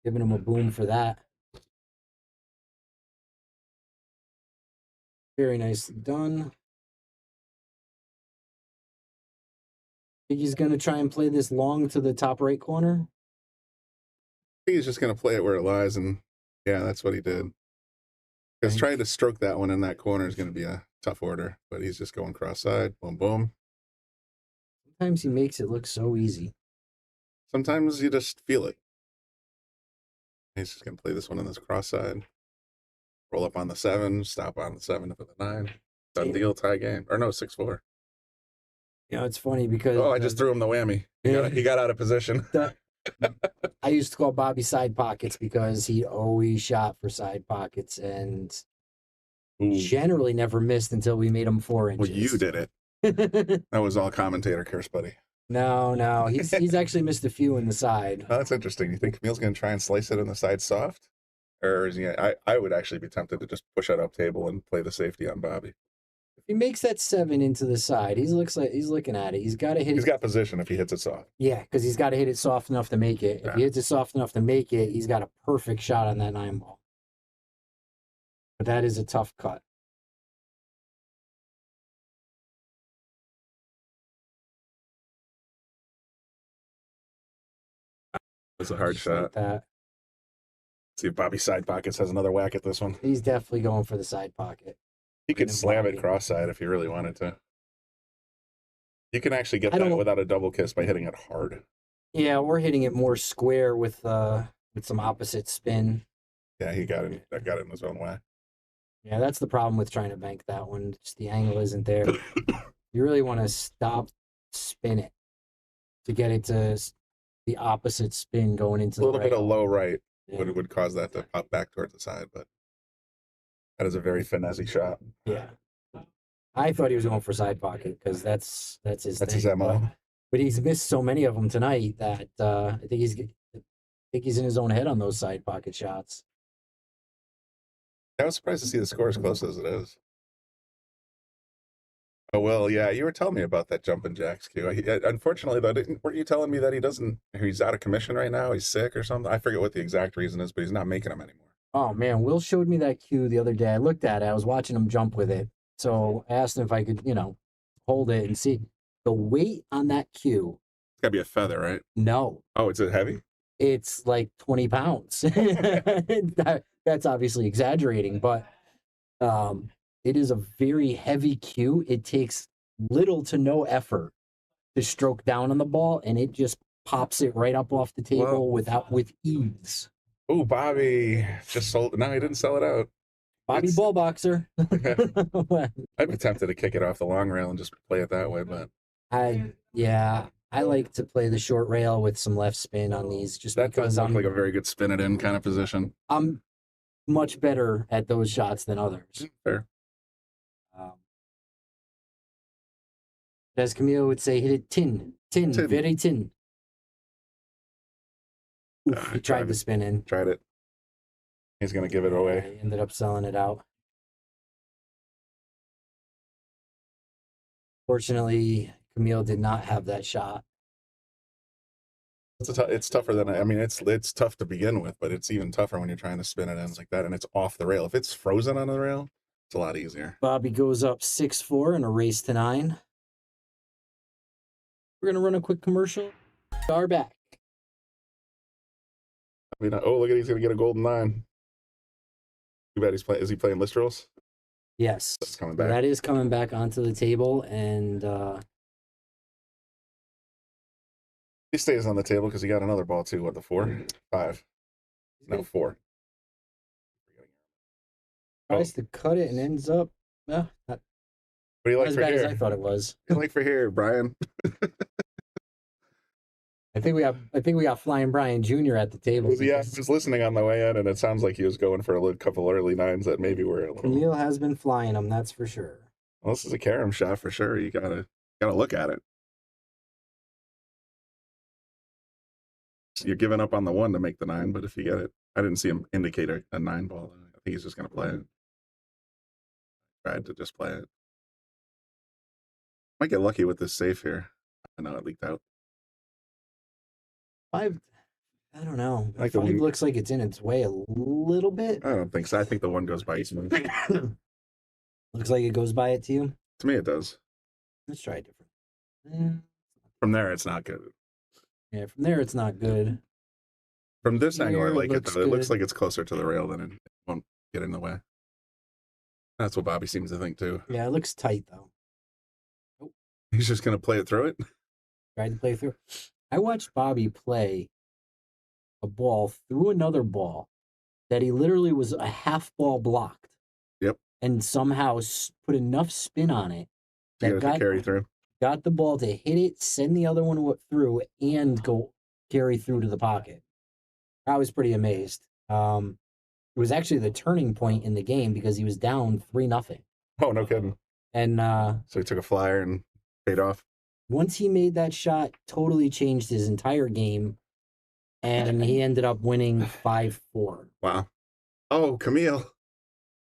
Giving him a boom for that. Very nicely done. Think he's going to try and play this long to the top right corner? I think he's just going to play it where it lies, and yeah, that's what he did. Because trying to stroke that one in that corner is going to be a tough order, but he's just going cross-side, boom, boom. Sometimes he makes it look so easy. Sometimes you just feel it. He's just going to play this one on this cross-side. Roll up on the 7, stop on the 7 for the 9. Done deal, tie game. Or no, 6-4. It's funny because... Oh, I just threw him the whammy. He got out of position. I used to call Bobby side pockets because he always shot for side pockets and Ooh. generally never missed until we made him 4 inches. Well, you did it. That was all commentator curse, buddy. No. He's actually missed a few in the side. Oh, that's interesting. You think Camille's going to try and slice it in the side soft? Or is he, I would actually be tempted to just push it up table and play the safety on Bobby. If he makes that 7 into the side, he's looking at it. He's got to hit He's it. got position if he hits it soft. Yeah, because he's got to hit it soft enough to make it. If he hits it soft enough to make it, he's got a perfect shot on that 9 ball. But that is a tough cut. It's a hard Just shot. like that. See if Bobby side pockets has another whack at this one. He's definitely going for the side pocket. He could Bring him slam it Bobby. cross-side if he really wanted to. You can actually get I that don't- without a double kiss by hitting it hard. Yeah, we're hitting it more square with some opposite spin. Yeah, he got it. That got it in his own way. Yeah, that's the problem with trying to bank that one. Just the angle isn't there. You really want to stop spin it to get it to the opposite spin going into A little bit of rail. low right Yeah. would cause that to pop back towards the side, but that is a very finesse shot. Yeah. I thought he was going for side pocket because that's his That's thing. his MO. But he's missed so many of them tonight that I think he's in his own head on those side pocket shots. I was surprised to see the score as close as it is. Oh, well, yeah, you were telling me about that jumping jacks cue. Unfortunately, though, weren't you telling me that he's out of commission right now? He's sick or something? I forget what the exact reason is, but he's not making them anymore. Oh man, Will showed me that cue the other day. I looked at it. I was watching him jump with it. So I asked him if I could, hold it and see the weight on that cue. It's got to be a feather, right? No, Oh, is it heavy? it's like 20 pounds. That's obviously exaggerating, but it is a very heavy cue. It takes little to no effort to stroke down on the ball, and it just pops it right up off the table with ease. Oh, Bobby just sold. No, he didn't sell it out. Bobby ball boxer. I'd be tempted to kick it off the long rail and just play it that way, but I like to play the short rail with some left spin on these, just that because does look like a very good spin it in kind of position. I'm much better at those shots than others. Fair. As Kamil would say, hit it tin, very tin. Oof, he tried to spin in. Tried it. He's going to give it away. He ended up selling it out. Fortunately, Kamil did not have that shot. It's tougher than it's tough to begin with, but it's even tougher when you're trying to spin it in like that and it's off the rail. If it's frozen on the rail, it's a lot easier. Bobby goes up 6-4 in a race to 9. We're gonna run a quick commercial. We are back. Oh, look at he's gonna get a golden 9. Too bad is he playing list rolls? Yes, That's coming back. that is coming back onto the table, and He stays on the table because he got another ball too. What, the 4? 5. No, 4. tries to cut it and ends up not What do you like as for bad as here? I thought it was. What do you like for here, Brian? I think we got Flying Brian Jr. at the table. Yeah, I was listening on the way in, and it sounds like he was going for a couple early 9s that maybe were a little. Kamil has been flying them, that's for sure. Well, this is a carom shot for sure. You gotta look at it. You're giving up on the 1 to make the 9, but if you get it, I didn't see him indicate a 9 ball. I think he's just gonna play it. Tried to just play it. Might get lucky with this safe here. I know it leaked out. 5, I don't know. Like the 5 one- looks like it's in its way a little bit. I don't think so. I think the 1 goes by smooth. Looks like it goes by it to you. To me, it does. Let's try it different. From there, it's not good. Yeah, from there it's not good. From this angle, I Here, like it. looks Though. It looks good. like it's closer to the rail than it won't get in the way. That's what Bobby seems to think too. Yeah, it looks tight though. He's just gonna play it through it. Tried to play through. I watched Bobby play a ball through another ball that he literally was a half ball blocked. Yep. And somehow put enough spin on it To that get it to carry through. got the ball to hit it, send the other one through, and go carry through to the pocket. I was pretty amazed. It was actually the turning point in the game because he was down 3-0. Oh, no kidding. And So he took a flyer and paid off. once he made that shot, totally changed his entire game, and he ended up winning 5-4. Wow. Oh, Kamil,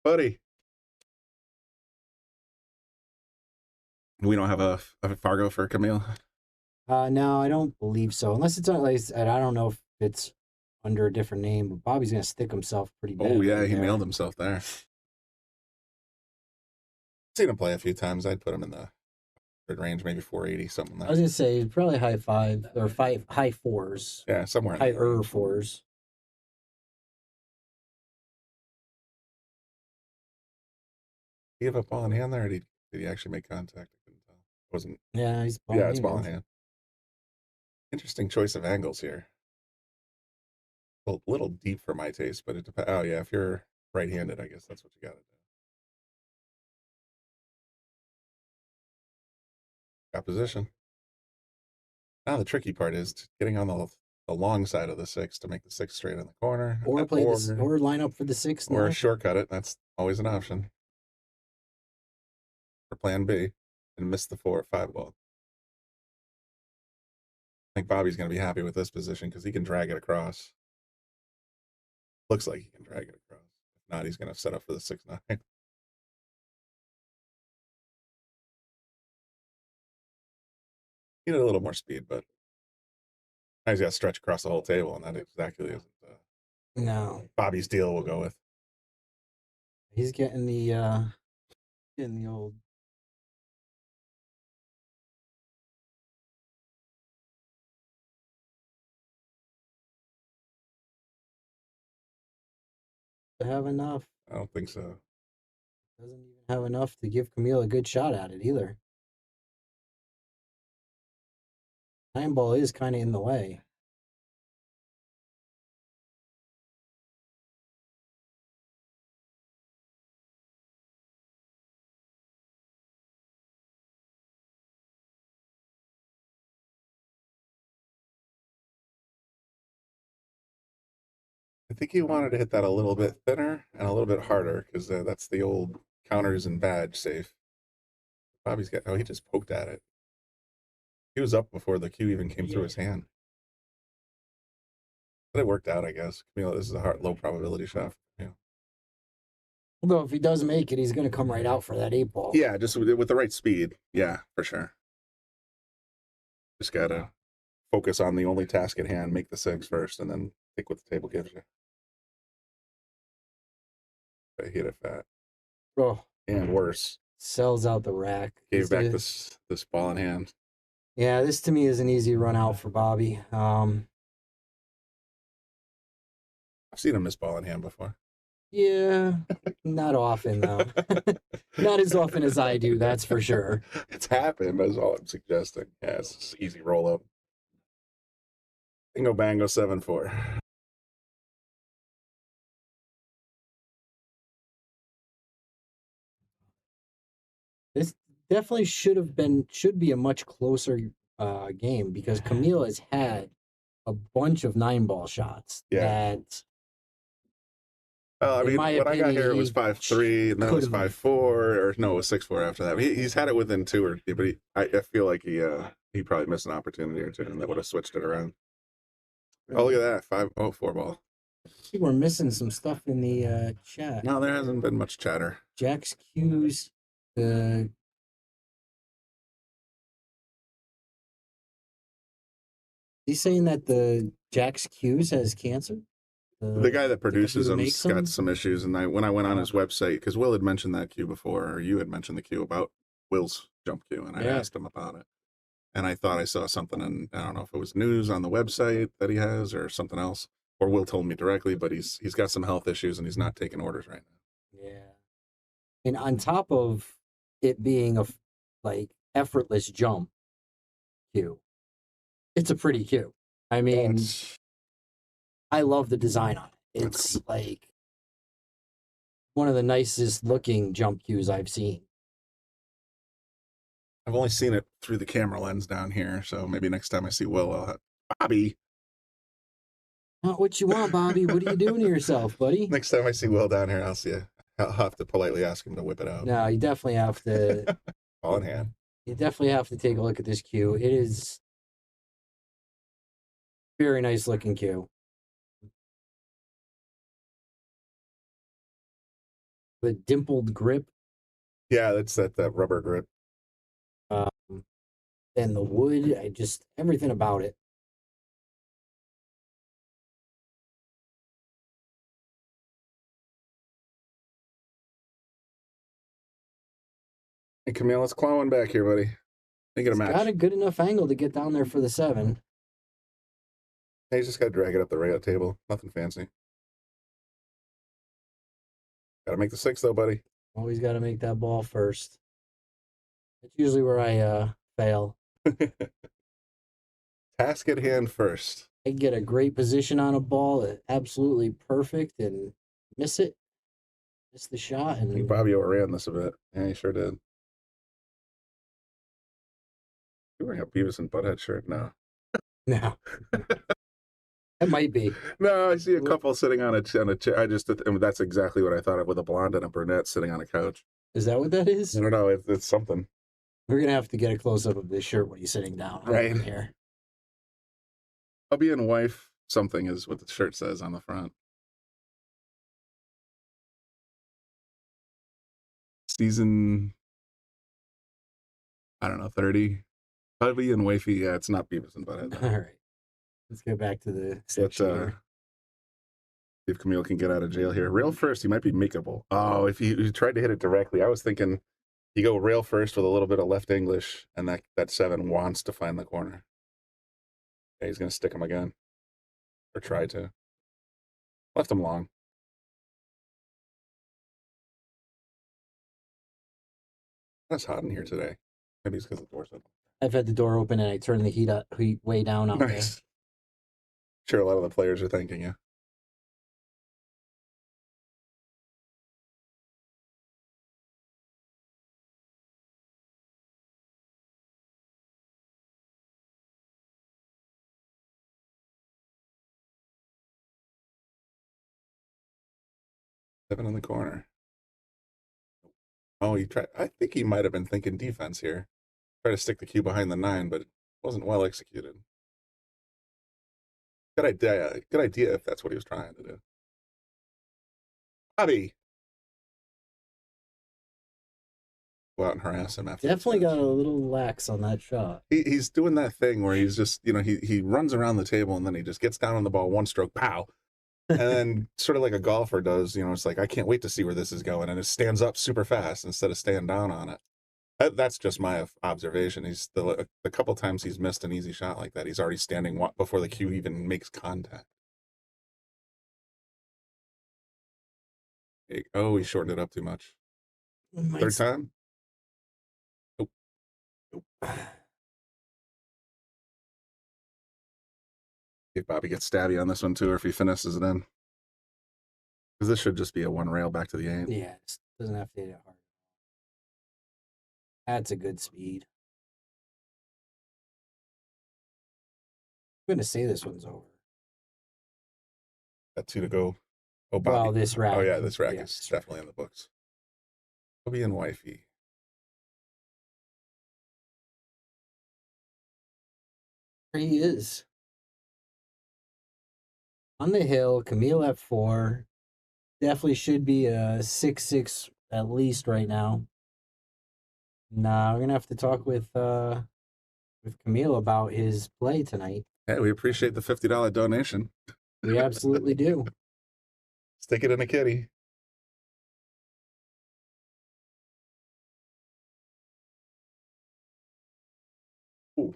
buddy. We don't have a Fargo for Kamil. No, I don't believe so. Unless it's like I said, I don't know if it's under a different name, but Bobby's gonna stick himself pretty bad. Oh yeah, right he there. nailed himself there. Seen him play a few times. I'd put him in the mid range, maybe 480, something I like was that. gonna say probably high 5 or high 4s, Yeah, somewhere. higher 4s. Did he have a ball in hand there, or did he actually make contact? I couldn't tell. Wasn't. Yeah, he's Yeah, it's ball in hand. Interesting choice of angles here. A little deep for my taste, but it depends. Oh yeah, if you're right-handed, I guess that's what you got to do. Got position. Now the tricky part is getting on the the long side of the 6 to make the 6 straight in the corner, Or play this, or line up for the 6 or now. shortcut it. That's always an option. For plan B, and miss the 4 or 5 ball. I think Bobby's going to be happy with this position because he can drag it across. Looks like he can drag it across. If not, he's going to set up for the 6-9. He needed a little more speed, but now he's got to stretch across the whole table, and that exactly isn't No, Bobby's deal. We'll go with. he's getting the old. Have enough. I don't think so. Doesn't even have enough to give Kamil a good shot at it either. 9 ball is kind of in the way. I think he wanted to hit that a little bit thinner and a little bit harder because that's the old counters and badge safe. Bobby's got. Oh, he just poked at it. He was up before the cue even came through his hand. But it worked out, I guess. Camilo, this is a hard, low probability shot. Yeah. Although if he does make it, he's going to come right out for that 8 ball. Yeah, just with the right speed. Yeah, for sure. Just gotta focus on the only task at hand, make the 6 first, and then take what the table gives you. I hit it fat. Oh, And worse. sells out the rack. Gave back this ball in hand. Yeah, this to me is an easy run out for Bobby. I've seen him miss ball in hand before. Yeah, not often though. Not as often as I do, that's for sure. It's happened, that's all I'm suggesting. Yeah, it's just easy roll up. Bingo bango 7-4. This definitely should be a much closer game because Kamil has had a bunch of 9 ball shots that. I In mean, my when I got opinion, here, it was he 5-3, and then it was could've- 5-4, or no, it was 6-4 after that. He's had it within 2 or, but I feel like he probably missed an opportunity or 2, and that would have switched it around. Oh, look at that, 4 ball. I think we're missing some stuff in the chat. No, there hasn't been much chatter. Jack's cues. He's saying that the Jack's Q's has cancer. The guy that produces who them makes got them? some issues, and when I went on his website, because Will had mentioned that cue before, or you had mentioned the cue about Will's jump cue, and I Yeah. asked him about it. And I thought I saw something, and I don't know if it was news on the website that he has or something else, or Will told me directly, but he's got some health issues and he's not taking orders right now. Yeah. And on top of it being a effortless jump cue, it's a pretty cue. I mean, I love the design on it. It's like one of the nicest looking jump cues I've seen. I've only seen it through the camera lens down here, so maybe next time I see Will, I'll have Bobby. Not what you want, Bobby. What are you doing to yourself, buddy? Next time I see Will down here, I'll have to politely ask him to whip it out. No, you definitely have to. Ball in hand. You definitely have to take a look at this cue. It is very nice looking cue. The dimpled grip. Yeah, that's that rubber grip. And the wood, everything about it. Hey, Kamil, let's clawing back here, buddy. Make it a match. Got a good enough angle to get down there for the 7. Hey, you just got to drag it up the rail table. Nothing fancy. Got to make the 6, though, buddy. Always got to make that ball first. That's usually where I fail. Task at hand first. I get a great position on a ball, absolutely perfect, and miss it. Miss the shot. I think And Bobby overran this a bit. Yeah, he sure did. You wearing a Beavis and Butthead shirt? No. no. That might be. No, I see a couple sitting on a chair. That's exactly what I thought of, with a blonde and a brunette sitting on a couch. Is that what that is? I don't know. It's something. We're gonna have to get a close up of this shirt when he's sitting down. Right here. Hubby and wife something is what the shirt says on the front. Season, I don't know, 30. Hubby and wifey. Yeah, it's not Beavis and Butthead. All right. Let's get back to the Let's section here. see if Kamil can get out of jail here. Rail first, he might be makeable. Oh, if he tried to hit it directly, I was thinking you go rail first with a little bit of left English, and that 7 wants to find the corner. Yeah, he's going to stick him again. Or try to. Left him long. It's hot in here today. Maybe it's because the door's open. I've had the door open and I turned the heat way down out Nice. Sure, a lot of the players are thanking you. Seven in the corner. Oh, I think he might have been thinking defense here. Try to stick the cue behind the 9, but it wasn't well executed. Good idea if that's what he was trying to do. Bobby! Go out and harass him after. Definitely got a little lax on that shot. He's doing that thing where he's just, he runs around the table and then he just gets down on the ball, one stroke, pow. And then sort of like a golfer does, it's like, I can't wait to see where this is going. And it stands up super fast instead of staying down on it. That's just my observation. He's the couple times he's missed an easy shot like that, he's already standing before the cue even makes contact. Oh, he shortened it up too much. Third time? Nope. If Bobby gets stabby on this one too, or if he finishes it in. Because this should just be a 1 rail back to the 8. Yeah, it doesn't have to hit it hard. That's a good speed. I'm going to say this one's over. Got 2 to go. Oh, Bobby. Well, this rack. Oh, yeah, this rack Yeah. is definitely in the books. Bobby and wifey. There he is. On the hill, Kamil at 4. Definitely should be a 6-6 at least right now. Nah, we're gonna have to talk with Kamil about his play tonight. Hey, we appreciate the $50 donation. We absolutely do. Stick it in a kitty. Ooh.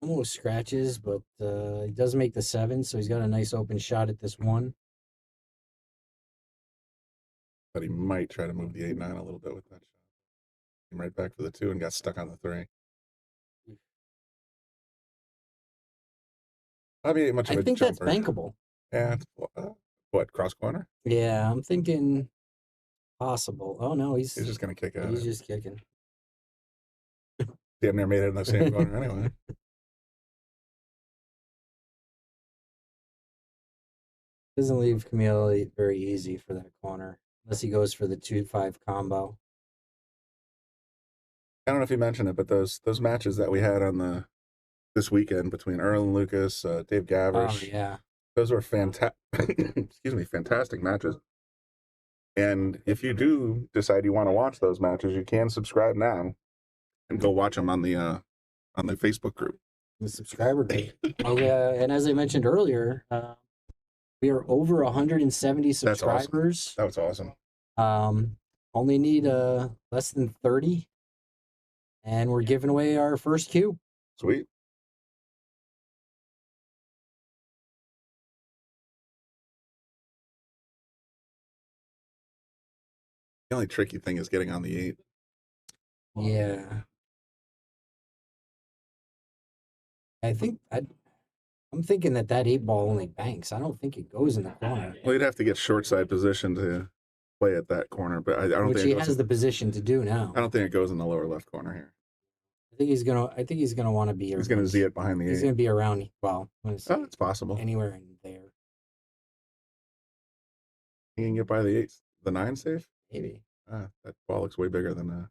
Almost scratches, but he does make the 7, so he's got a nice open shot at this 1. But he might try to move the 8-9 a little bit with that shot. Came right back for the 2 and got stuck on the 3. Bobby ain't much of a I think that's jumper. bankable. Yeah, what, cross corner? Yeah, I'm thinking possible. Oh no, he's He's just gonna kick out. he's just kicking. Damn near made it in the same corner anyway. Doesn't leave Kamil very easy for that corner unless he goes for the 2-5 combo. I don't know if you mentioned it, but those matches that we had on this weekend between Earl and Lucas, Dave Oh Gavish, yeah, those were fantastic. Excuse me, fantastic matches. And if you do decide you want to watch those matches, you can subscribe now and go watch them on the Facebook group. the subscriber group. And as I mentioned earlier, we are over 170 That's awesome. subscribers. That was awesome. Only need less than 30, and we're giving away our first cue. Sweet. The only tricky thing is getting on the 8. Yeah, I think I'm thinking that 8-ball only banks. I don't think it goes in the corner. Well, you'd have to get short side position to play at that corner, but I don't Which think he it goes. has the position to do now. I don't think it goes in the lower left corner here. I think he's gonna want to be. He's going to Z it behind the He's 8. gonna be around. Well, Oh, it's possible. anywhere in there, He can get by the 8. The 9 safe? maybe. That ball looks way bigger than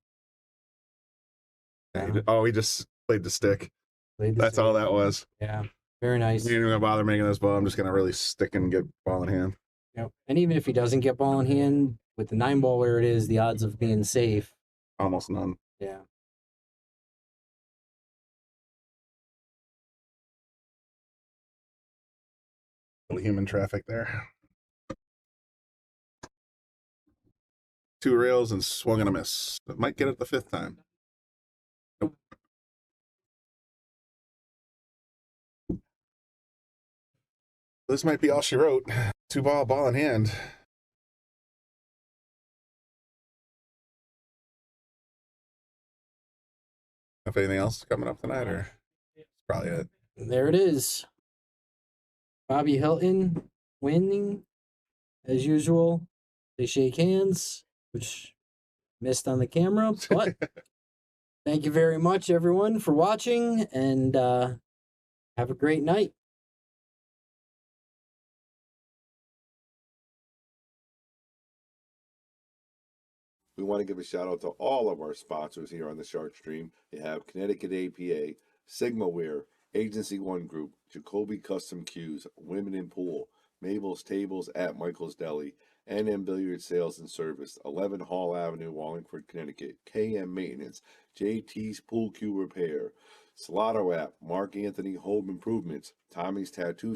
Yeah. he just played the stick. Played the That's safe. all that was. Yeah, very nice. He ain't gonna bother making this ball. I'm just gonna really stick and get ball in hand. Yep. And even if he doesn't get ball in hand with the 9 ball where it is, the odds of being safe. Almost none. Yeah. Little human traffic there. 2 rails and swung and a miss. It might get it the 5th time. Nope. This might be all she wrote. 2 ball in hand. If anything else coming up tonight, or that's probably it. There it is. Bobby Hilton winning as usual. They shake hands, which missed on the camera, but thank you very much, everyone, for watching, and have a great night. We want to give a shout out to all of our sponsors here on the Shark Stream. They have Connecticut APA, Sigma Wear, Agency One Group, Jacoby Custom Cues, Women in Pool, Mabel's Tables at Michael's Deli, NM Billiard Sales and Service, 11 Hall Avenue, Wallingford, Connecticut, KM Maintenance, JT's Pool Cue Repair, Salotto app, Mark Anthony Home Improvements, Tommy's Tattoo